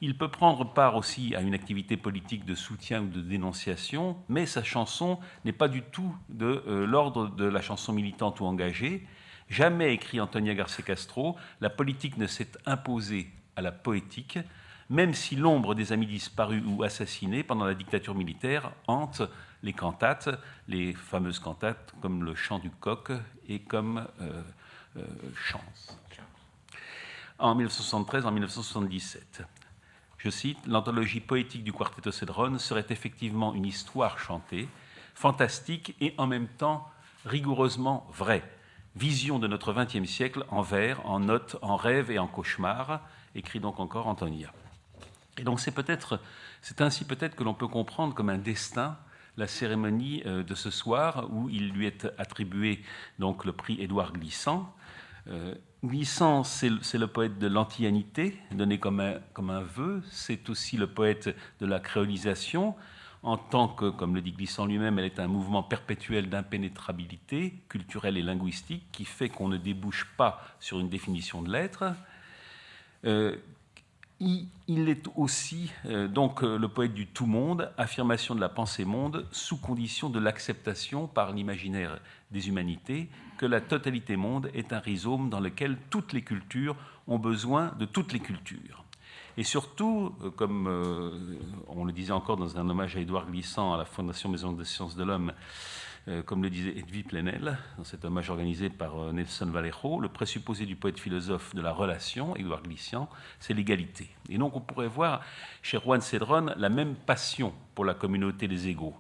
Il peut prendre part aussi à une activité politique de soutien ou de dénonciation, mais sa chanson n'est pas du tout de l'ordre de la chanson militante ou engagée. Jamais, écrit Antonia García Castro, la politique ne s'est imposée à la poétique, même si l'ombre des amis disparus ou assassinés pendant la dictature militaire hante les cantates, les fameuses cantates comme le chant du coq et comme Chance. En 1973, en 1977. Je cite, « L'anthologie poétique du Quarteto Cedrón serait effectivement une histoire chantée, fantastique et en même temps rigoureusement vraie. Vision de notre XXe siècle en vers, en notes, en rêves et en cauchemars », écrit donc encore Antonia. Et donc c'est ainsi peut-être que l'on peut comprendre comme un destin la cérémonie de ce soir où il lui est attribué donc le prix Édouard Glissant. Glissant, c'est le poète de l'antillanité, donné comme un vœu. C'est aussi le poète de la créolisation, en tant que, comme le dit Glissant lui-même, elle est un mouvement perpétuel d'impénétrabilité culturelle et linguistique qui fait qu'on ne débouche pas sur une définition de l'être. Il est aussi donc le poète du tout-monde, affirmation de la pensée-monde, sous condition de l'acceptation par l'imaginaire des humanités que la totalité-monde est un rhizome dans lequel toutes les cultures ont besoin de toutes les cultures. Et surtout, comme on le disait encore dans un hommage à Édouard Glissant à la Fondation Maison des Sciences de l'Homme, comme le disait Edwy Plenel, dans cet hommage organisé par Nelson Vallejo, le présupposé du poète-philosophe de la relation, Édouard Glissant, c'est l'égalité. Et donc on pourrait voir chez Juan Cedrón la même passion pour la communauté des égaux.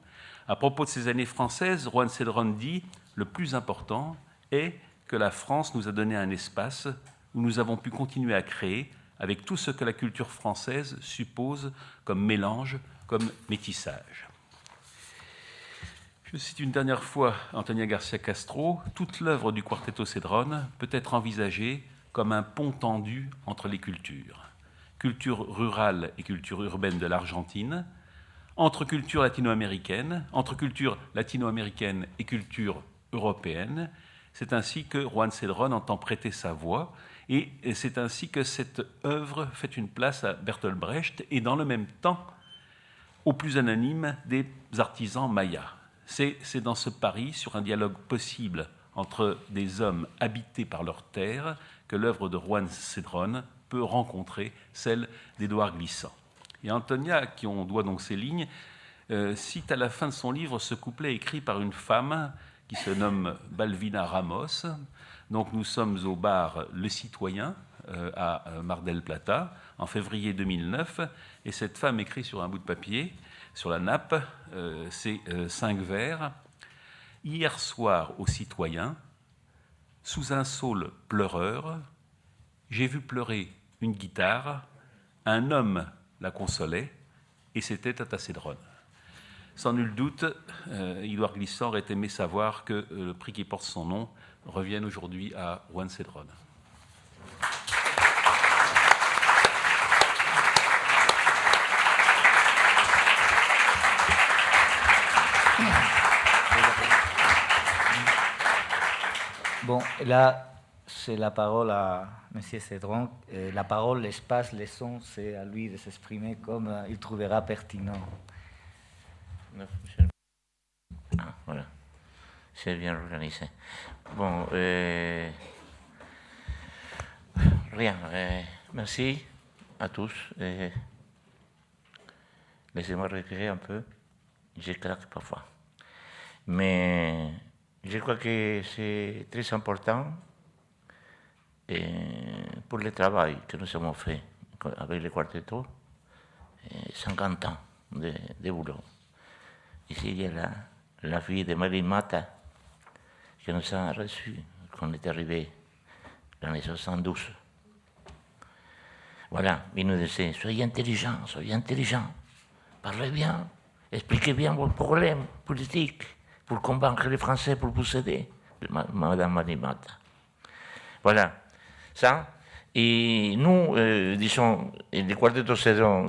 À propos de ces années françaises, Juan Cedrón dit « Le plus important est que la France nous a donné un espace où nous avons pu continuer à créer avec tout ce que la culture française suppose comme mélange, comme métissage. » Je cite une dernière fois Antonia García Castro, « Toute l'œuvre du Quarteto Cedrón peut être envisagée comme un pont tendu entre les cultures. Culture rurale et culture urbaine de l'Argentine, entre culture latino-américaine et culture européenne. C'est ainsi que Juan Cedrón entend prêter sa voix et c'est ainsi que cette œuvre fait une place à Bertolt Brecht et dans le même temps au plus anonyme des artisans mayas. C'est dans ce pari sur un dialogue possible entre des hommes habités par leur terre que l'œuvre de Juan Cedrón peut rencontrer celle d'Édouard Glissant. Et Antonia, à qui on doit donc ces lignes, cite à la fin de son livre ce couplet écrit par une femme qui se nomme Balvina Ramos. Donc nous sommes au bar Le Citoyen à Mar del Plata en février 2009 et cette femme écrit sur un bout de papier, sur la nappe, ces 5 vers. « Hier soir au Citoyen, sous un saule pleureur, j'ai vu pleurer une guitare, un homme la consolait et c'était Tata Cedrón. » Sans nul doute, Édouard Glissant aurait aimé savoir que le prix qui porte son nom revienne aujourd'hui à Juan Cedrón. Bon, là, c'est la parole à M. Cédron. La parole, l'espace, les sons, c'est à lui de s'exprimer comme il trouvera pertinent. Ah, voilà, c'est bien organisé. Bon, rien. Merci à tous. Laissez-moi respirer un peu. Je craque parfois. Mais je crois que c'est très important pour le travail que nous avons fait avec le quartetto. 50 ans de boulot. Ici, il y a la fille de Marie Mata qui nous a reçus quand on est arrivé l'année 72. Voilà, il nous disait, soyez intelligents, parlez bien, expliquez bien vos problèmes politiques pour convaincre les Français pour vous aider, Madame Marie Mata. Voilà, ça. Et nous, disons, le quartetto Cédron,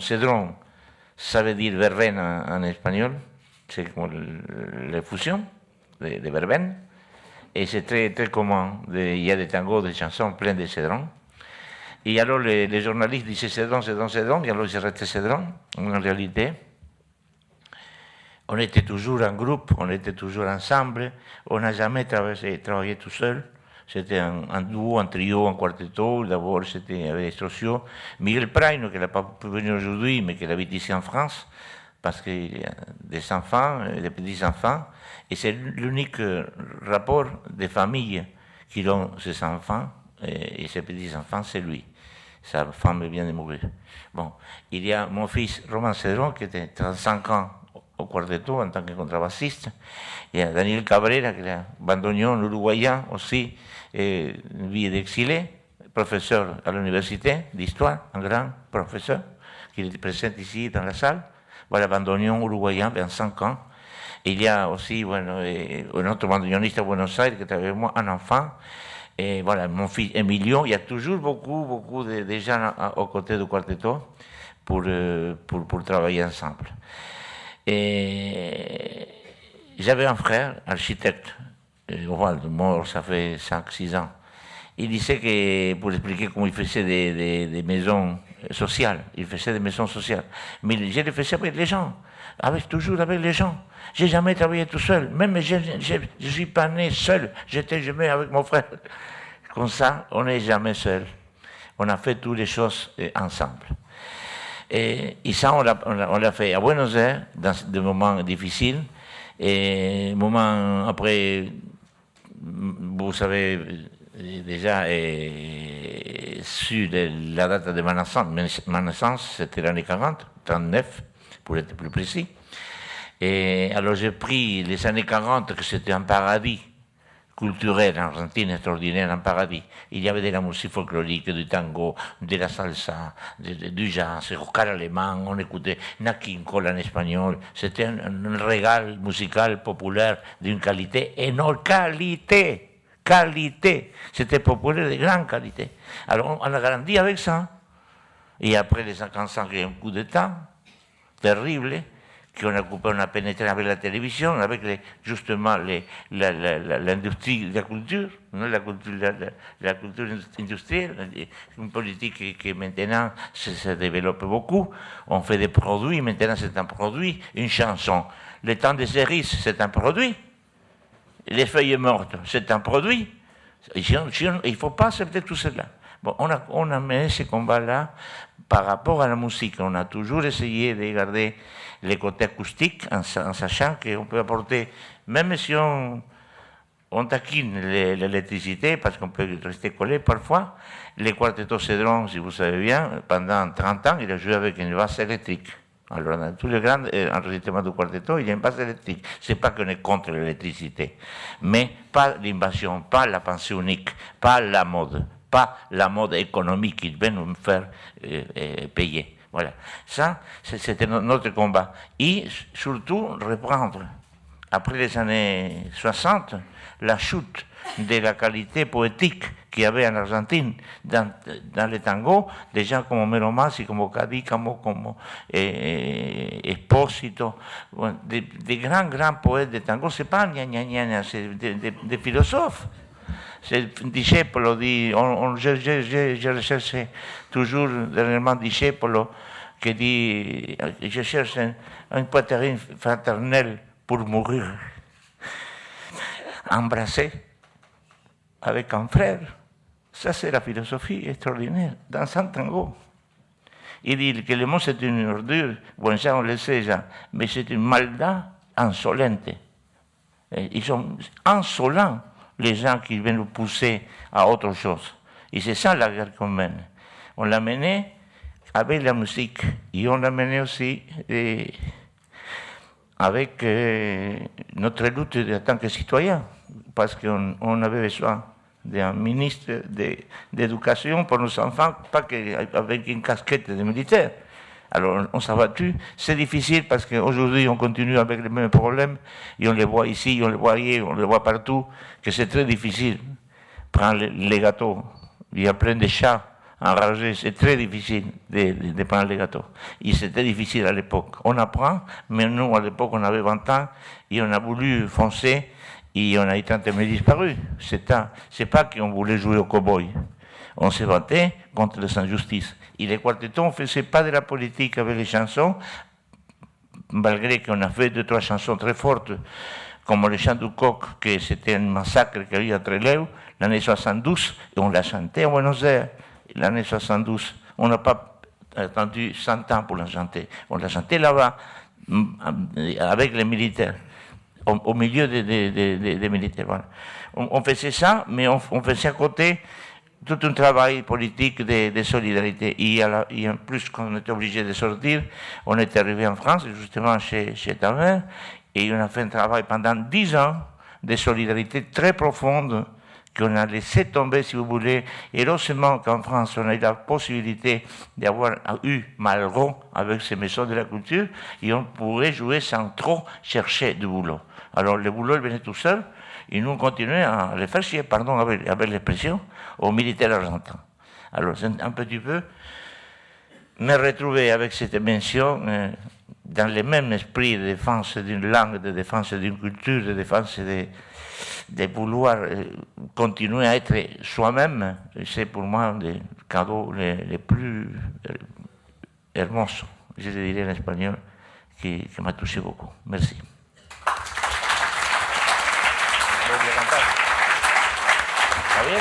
ça veut dire verben en espagnol, c'est comme la fusion de verben, et c'est très, très commun. Il y a des tangos, des chansons pleines de Cédron. Et alors les journalistes disaient Cédron, et alors j'ai resté Cédron. En réalité, on était toujours en groupe, on était toujours ensemble, on n'a jamais travaillé tout seul. C'était un duo, un trio, un quartetto. D'abord, c'était avec Estrosio. Miguel Praino, qui n'a pas pu venir aujourd'hui, mais qui habite ici en France, parce qu'il y a des enfants, des petits-enfants. Et c'est l'unique rapport de famille qu'il a, ses enfants et ses petits-enfants, c'est lui. Sa femme vient de mourir. Bon, il y a mon fils Roman Cédron, qui était 35 ans au quartetto en tant que contrebassiste. Il y a Daniel Cabrera, qui est bandoneon uruguayen aussi, vie d'exilé, professeur à l'université d'histoire, un grand professeur, qui est présent ici dans la salle. Voilà, bandoneon uruguayen, 25 ans. Et il y a aussi un autre bandoneoniste à Buenos Aires qui est avec moi, un enfant. Et voilà, mon fils Emilio. Il y a toujours beaucoup de gens aux côtés du quartetto pour travailler ensemble. Et j'avais un frère, architecte, mort ça fait 5-6 ans. Il disait que, pour expliquer comment il faisait des maisons sociales, il faisait des maisons sociales. Mais je les faisais avec les gens, toujours avec les gens. J'ai jamais travaillé tout seul, même je ne suis pas né seul, j'étais jamais avec mon frère. Comme ça, on n'est jamais seul. On a fait toutes les choses ensemble. Et ça, on l'a fait à Buenos Aires, dans des moments difficiles, et moments après, vous savez déjà, sur la date de ma naissance, c'était l'année 40, 39, pour être plus précis. Et alors j'ai pris les années 40, que c'était un paradis culturel en Argentine, extraordinaire, un paradis. Il y avait de la musique folklorique, du tango, de la salsa, du jazz, rock allemand, on écoutait Nat King Cole en espagnol. C'était un régal musical populaire d'une qualité énorme. Qualité. C'était populaire de grande qualité. Alors on a grandi avec ça. Et après les 55, il y a un coup d'État terrible, qu'on a pénétré avec la télévision, avec justement l'industrie de la culture, non, la culture industrielle, une politique qui maintenant se développe beaucoup. On fait des produits, maintenant c'est un produit, une chanson. Le temps des cerises, c'est un produit. Les feuilles mortes, c'est un produit. Il ne faut pas accepter tout cela. Bon, on a mené ce combat-là par rapport à la musique. On a toujours essayé de garder les côtés acoustiques en sachant qu'on peut apporter, même si on taquine l'électricité, parce qu'on peut rester collé parfois, les quartettos Cédron, si vous savez bien, pendant 30 ans, il a joué avec une basse électrique. Alors, dans tous les grands enregistrements du quartetto, il y a une basse électrique. Ce n'est pas qu'on est contre l'électricité, mais pas l'invasion, pas la pensée unique, pas la mode économique qui va nous faire payer. Voilà. Ça, c'était notre combat. Et surtout, reprendre, après les années 60, la chute de la qualité poétique qu'il y avait en Argentine dans les tangos, des gens comme Homero Mansi, comme Cadícamo, comme Espósito, des grands poètes de tango. Ce n'est pas gna gna gna, c'est des philosophes. C'est discepolo je recherche toujours dernièrement discepolo qui dit je cherche une poitrine fraternelle pour mourir. Embrasser avec un frère, ça c'est la philosophie extraordinaire dans un tango. Il dit que le monde c'est une ordure, bon ça on le sait déjà, mais c'est une maldad insolente. Ils sont insolents, les gens qui viennent nous pousser à autre chose. Et c'est ça la guerre qu'on mène. On l'a menée avec la musique, et on l'a menée aussi avec notre lutte en tant que citoyen, parce qu'on avait besoin d'un ministre d'éducation pour nos enfants, pas qu'avec une casquette de militaire. Alors on s'est battu. C'est difficile parce qu'aujourd'hui on continue avec les mêmes problèmes et on les voit ici, on les voit ailleurs, on les voit partout, que c'est très difficile. Prendre les gâteaux, il y a plein de chats enragés, c'est très difficile de prendre les gâteaux. Et c'était difficile à l'époque. On apprend, mais nous à l'époque on avait 20 ans et on a voulu foncer et on a été disparu. C'est pas qu'on voulait jouer au cow-boy. On se battait contre les injustices. Et les quartettons ne faisaient pas de la politique avec les chansons, malgré qu'on a fait 2-3 chansons très fortes, comme le chant du coq, que c'était un massacre qu'il y a eu à Trelew, l'année 72, et on l'a chanté à Buenos Aires, l'année 72. On n'a pas attendu 100 ans pour la chanter. On l'a chanté là-bas, avec les militaires, au milieu des militaires. Voilà. On faisait ça, mais on faisait à côté tout un travail politique de solidarité. Et en plus, quand on était obligé de sortir, on était arrivé en France, justement chez ta mère, et on a fait un travail pendant 10 ans de solidarité très profonde qu'on a laissé tomber, si vous voulez. Et heureusement qu'en France, on a eu la possibilité d'avoir eu Malraux avec ses maisons de la culture, et on pourrait jouer sans trop chercher du boulot. Alors le boulot, il venait tout seul, et nous, on continuait à le faire chier, pardon, avec l'expression, aux militaires argentins. Alors, c'est un petit peu me retrouver avec cette mention dans le même esprit de défense d'une langue, de défense d'une culture, de défense de vouloir continuer à être soi-même. C'est pour moi un des cadeaux les plus hermosos, je le dirais en espagnol, qui m'a touché beaucoup. Merci. ¿Está bien?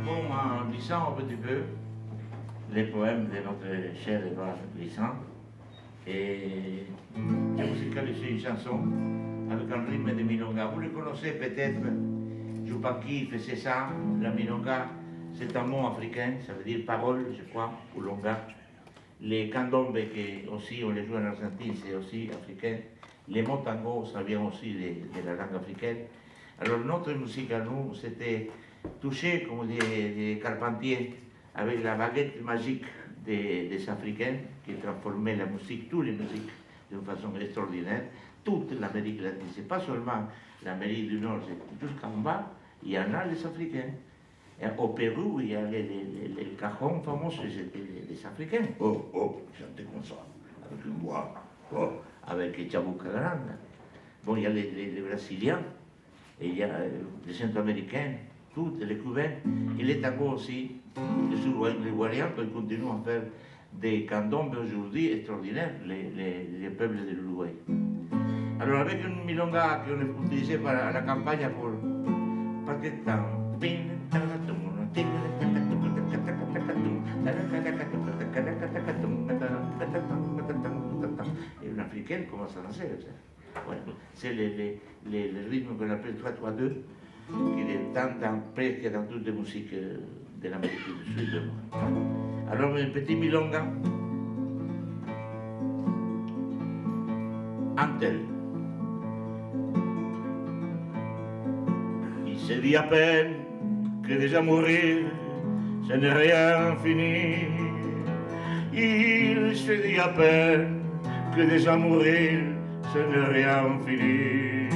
Bon, en lisant un petit peu les poèmes de notre cher Édouard Glissant, et j'ai musicalisé une chanson avec un rythme de milonga. Vous le connaissez peut-être. Yupanqui faisait ça, la milonga, c'est un mot africain, ça veut dire parole, je crois, ou longa. Les candombes, que aussi on les joue en Argentine, c'est aussi africain. Les mots tango, ça vient aussi de la langue africaine. Alors notre musique à nous, c'était touché, comme des Carpentier, avec la baguette magique des Africains, qui transformaient la musique, toutes les musiques, d'une façon extraordinaire. Toute l'Amérique latine, c'est pas seulement l'Amérique du Nord, c'est jusqu'en bas, il y en a les Africains. Et au Pérou, il y a les cajons fameux, c'était les Africains. Oh, chantaient comme ça, avec une voix, avec Chabuca Grande. Bon, il y a les Brésiliens, et il y a les Centro-Américains, tous les Cubains, et les tangos aussi, les Guarianos, ils continuent à faire des candombes aujourd'hui extraordinaires, les peuples de l'Uruguay. Alors avec une milonga qu'on utilisait pour la campagne parce que et une africaine commence à danser. Voilà. C'est le rythme qu'on appelle 3-3-2, qui est presque dans toutes les musiques de l'Amérique du Sud. Alors un petit milonga, Antel. Il se dit à peine que déjà mourir, ce n'est rien fini. Il se dit à peine que déjà mourir, ce n'est rien fini.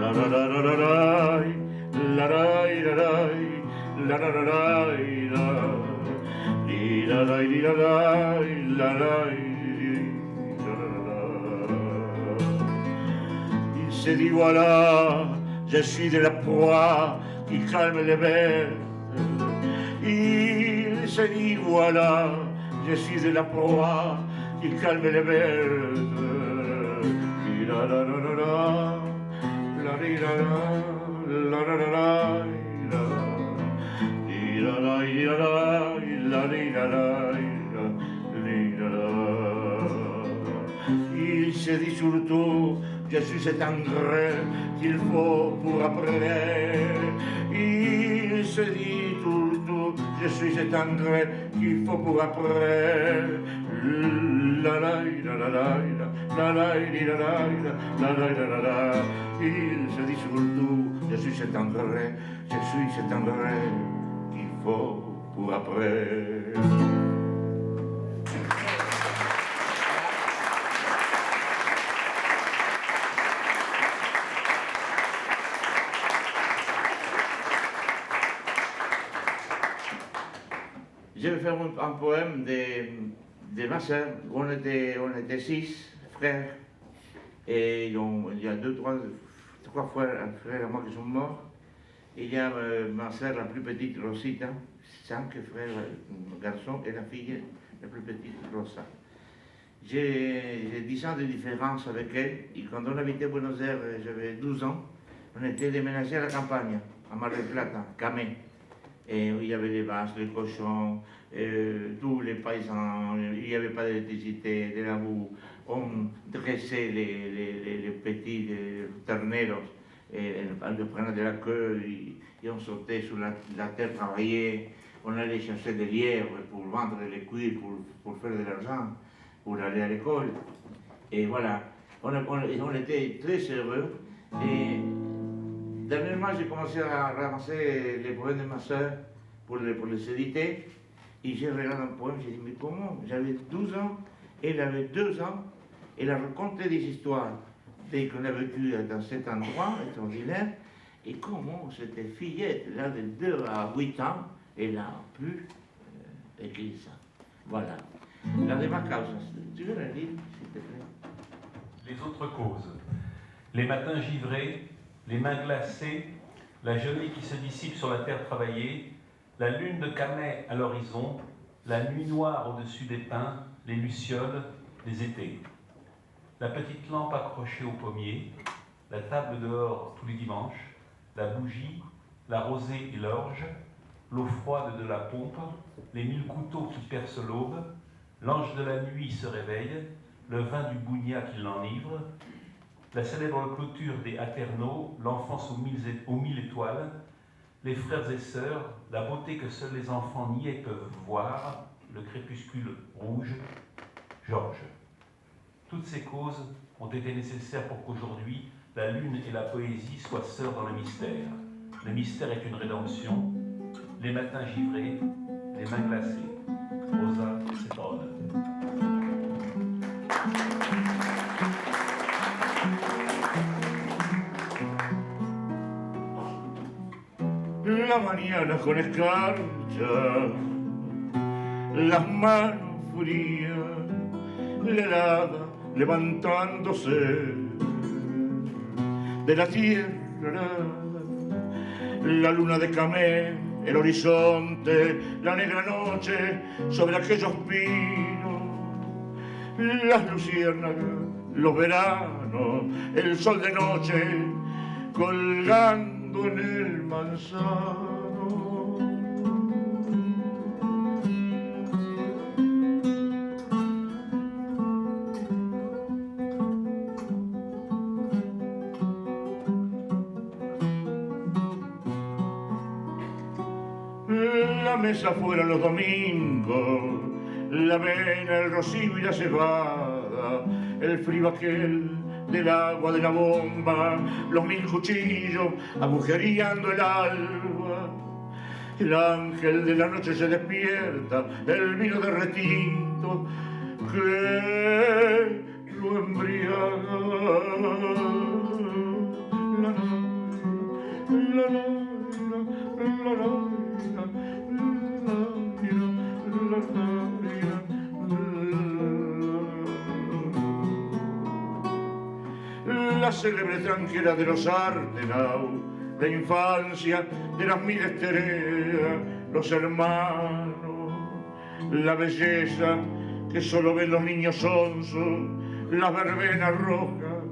La Il s'est dit voilà, je suis de la proie qui calme les bêtes. Il s'est dit voilà, je suis de la proie qui calme les bêtes. Il s'est dit surtout, je suis cet engrais qu'il faut pour après. Il se dit tout, je suis cet engrais qu'il faut pour après. La la la la la la la la la la. Il se dit surtout, je suis cet engrais qu'il faut pour après. Je vais faire un poème de ma sœur. On était 6 frères. Et il y a trois frères à moi qui sont morts. Il y a ma sœur la plus petite, Rosita, 5 frères garçons, et la fille la plus petite, Rosa. J'ai 10 ans de différence avec elle. Et quand on habitait Buenos Aires, j'avais 12 ans. On était déménagés à la campagne, à Mar del Plata, Camé. Et il y avait les vaches, les cochons, tous les paysans, il n'y avait pas d'électricité, de la boue. On dressait les petits terneros, et on les prenait de la queue, et on sautait sur la terre travaillée. On allait chercher des lièvres pour vendre les cuirs, pour faire de l'argent, pour aller à l'école. Et voilà, on était très heureux. Et dernièrement, j'ai commencé à ramasser les poèmes de ma soeur pour les éditer. Et j'ai regardé un poème, j'ai dit, mais comment? J'avais 12 ans, elle avait 2 ans, elle a raconté des histoires dès qu'on a vécu dans cet endroit extraordinaire. Et comment cette fillette, là, de 2 à 8 ans, elle a pu écrire ça. Voilà. La démarche, tu veux la lire, s'il te plaît? Les autres causes. Les matins givrés, les mains glacées, la gelée qui se dissipe sur la terre travaillée, la lune de Camay à l'horizon, la nuit noire au-dessus des pins, les lucioles, les étés. La petite lampe accrochée au pommier, la table dehors tous les dimanches, la bougie, la rosée et l'orge, l'eau froide de la pompe, les 1000 couteaux qui percent l'aube, l'ange de la nuit se réveille, le vin du Bougna qui l'enivre, la célèbre clôture des Aternos, l'enfance aux 1000 étoiles, les frères et sœurs, la beauté que seuls les enfants niais peuvent voir, le crépuscule rouge, Georges. Toutes ces causes ont été nécessaires pour qu'aujourd'hui, la lune et la poésie soient sœurs dans le mystère. Le mystère est une rédemption. Les matins givrés, les mains glacées. Rosa Cedrone. La mañana con escarcha, las manos frías, la helada levantándose de la tierra, la luna de Camé, el horizonte, la negra noche sobre aquellos pinos, las luciérnagas, los veranos, el sol de noche colgando en el manzano. La mesa fuera los domingos, la avena, el rocío y la cebada, el frío aquel del agua de la bomba, los 1000 cuchillos agujereando el alba. El ángel de la noche se despierta, el vino de retinto que lo embriaga. La La célebre tranquera de los Artenau, la infancia de las miles tareas, los hermanos, la belleza que solo ven los niños sonsos, las verbenas rojas,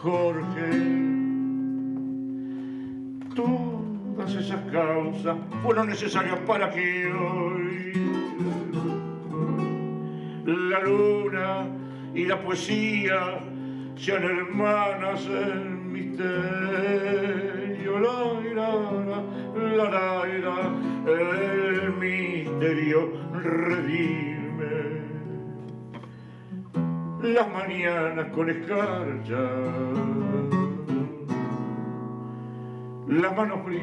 Jorge. Todas esas causas fueron necesarias para que hoy la luna y la poesía sean hermanas en misterio. El misterio redime las mañanas con escarcha, las manos frías.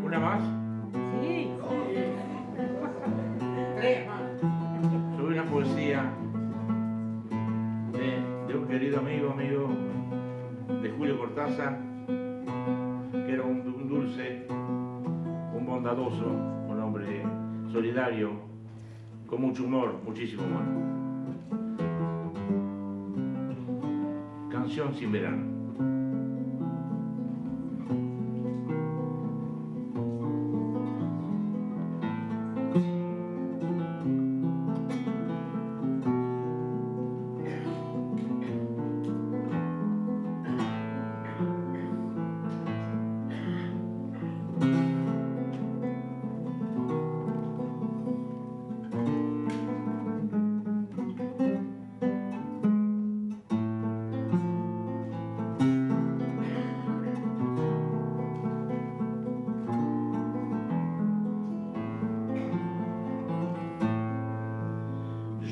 ¿Una más? Sí. Sobre una poesía de un querido amigo de Julio Cortázar, que era un dulce, un bondadoso, un hombre solidario, con mucho humor, muchísimo humor. Canción sin verano.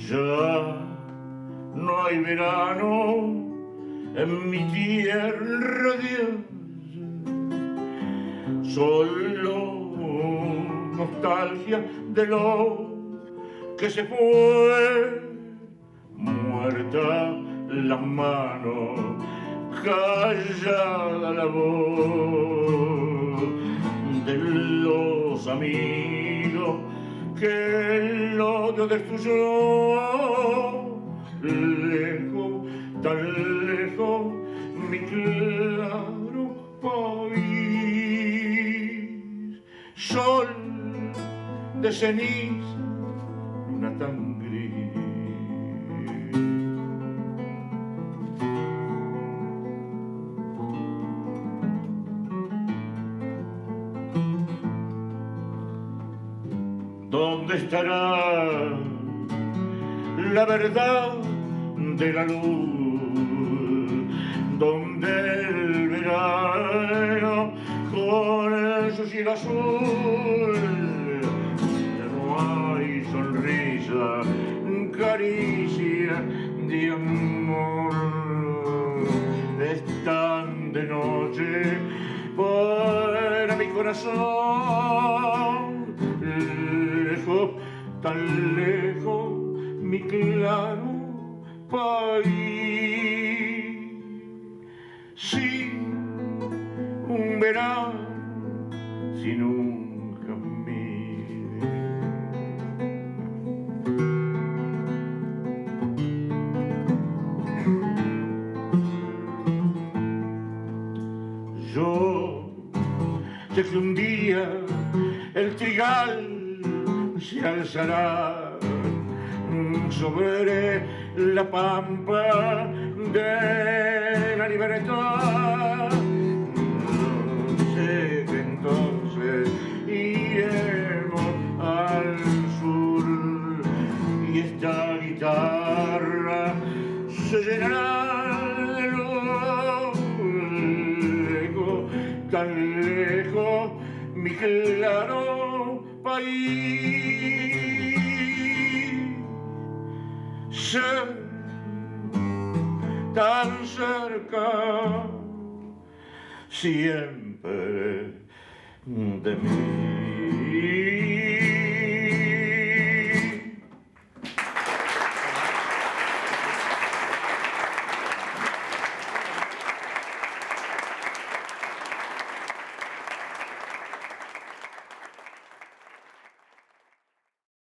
Ya no hay verano en mi tierra Dios, solo nostalgia de lo que se fue, muerta las manos, callada la voz de los amigos que el odio destruyó. Lejos, tan lejos, mi claro país, sol de ceniza, luna tan gris. ¿Dónde estará la verdad de la luz? ¿Dónde el verano con su cielo azul? Ya no hay sonrisa, caricia de amor. Es tan de noche para mi corazón, lejos, tan lejos, mi claro país. Sin un verano, sin un camino. Yo sé que un día el trigal se alzará sobre la pampa de la libertad. Sé que entonces iremos al sur y esta guitarra se llenará de luz. Lejos, tan lejos, mi claro país. tan cerca siempre de mí.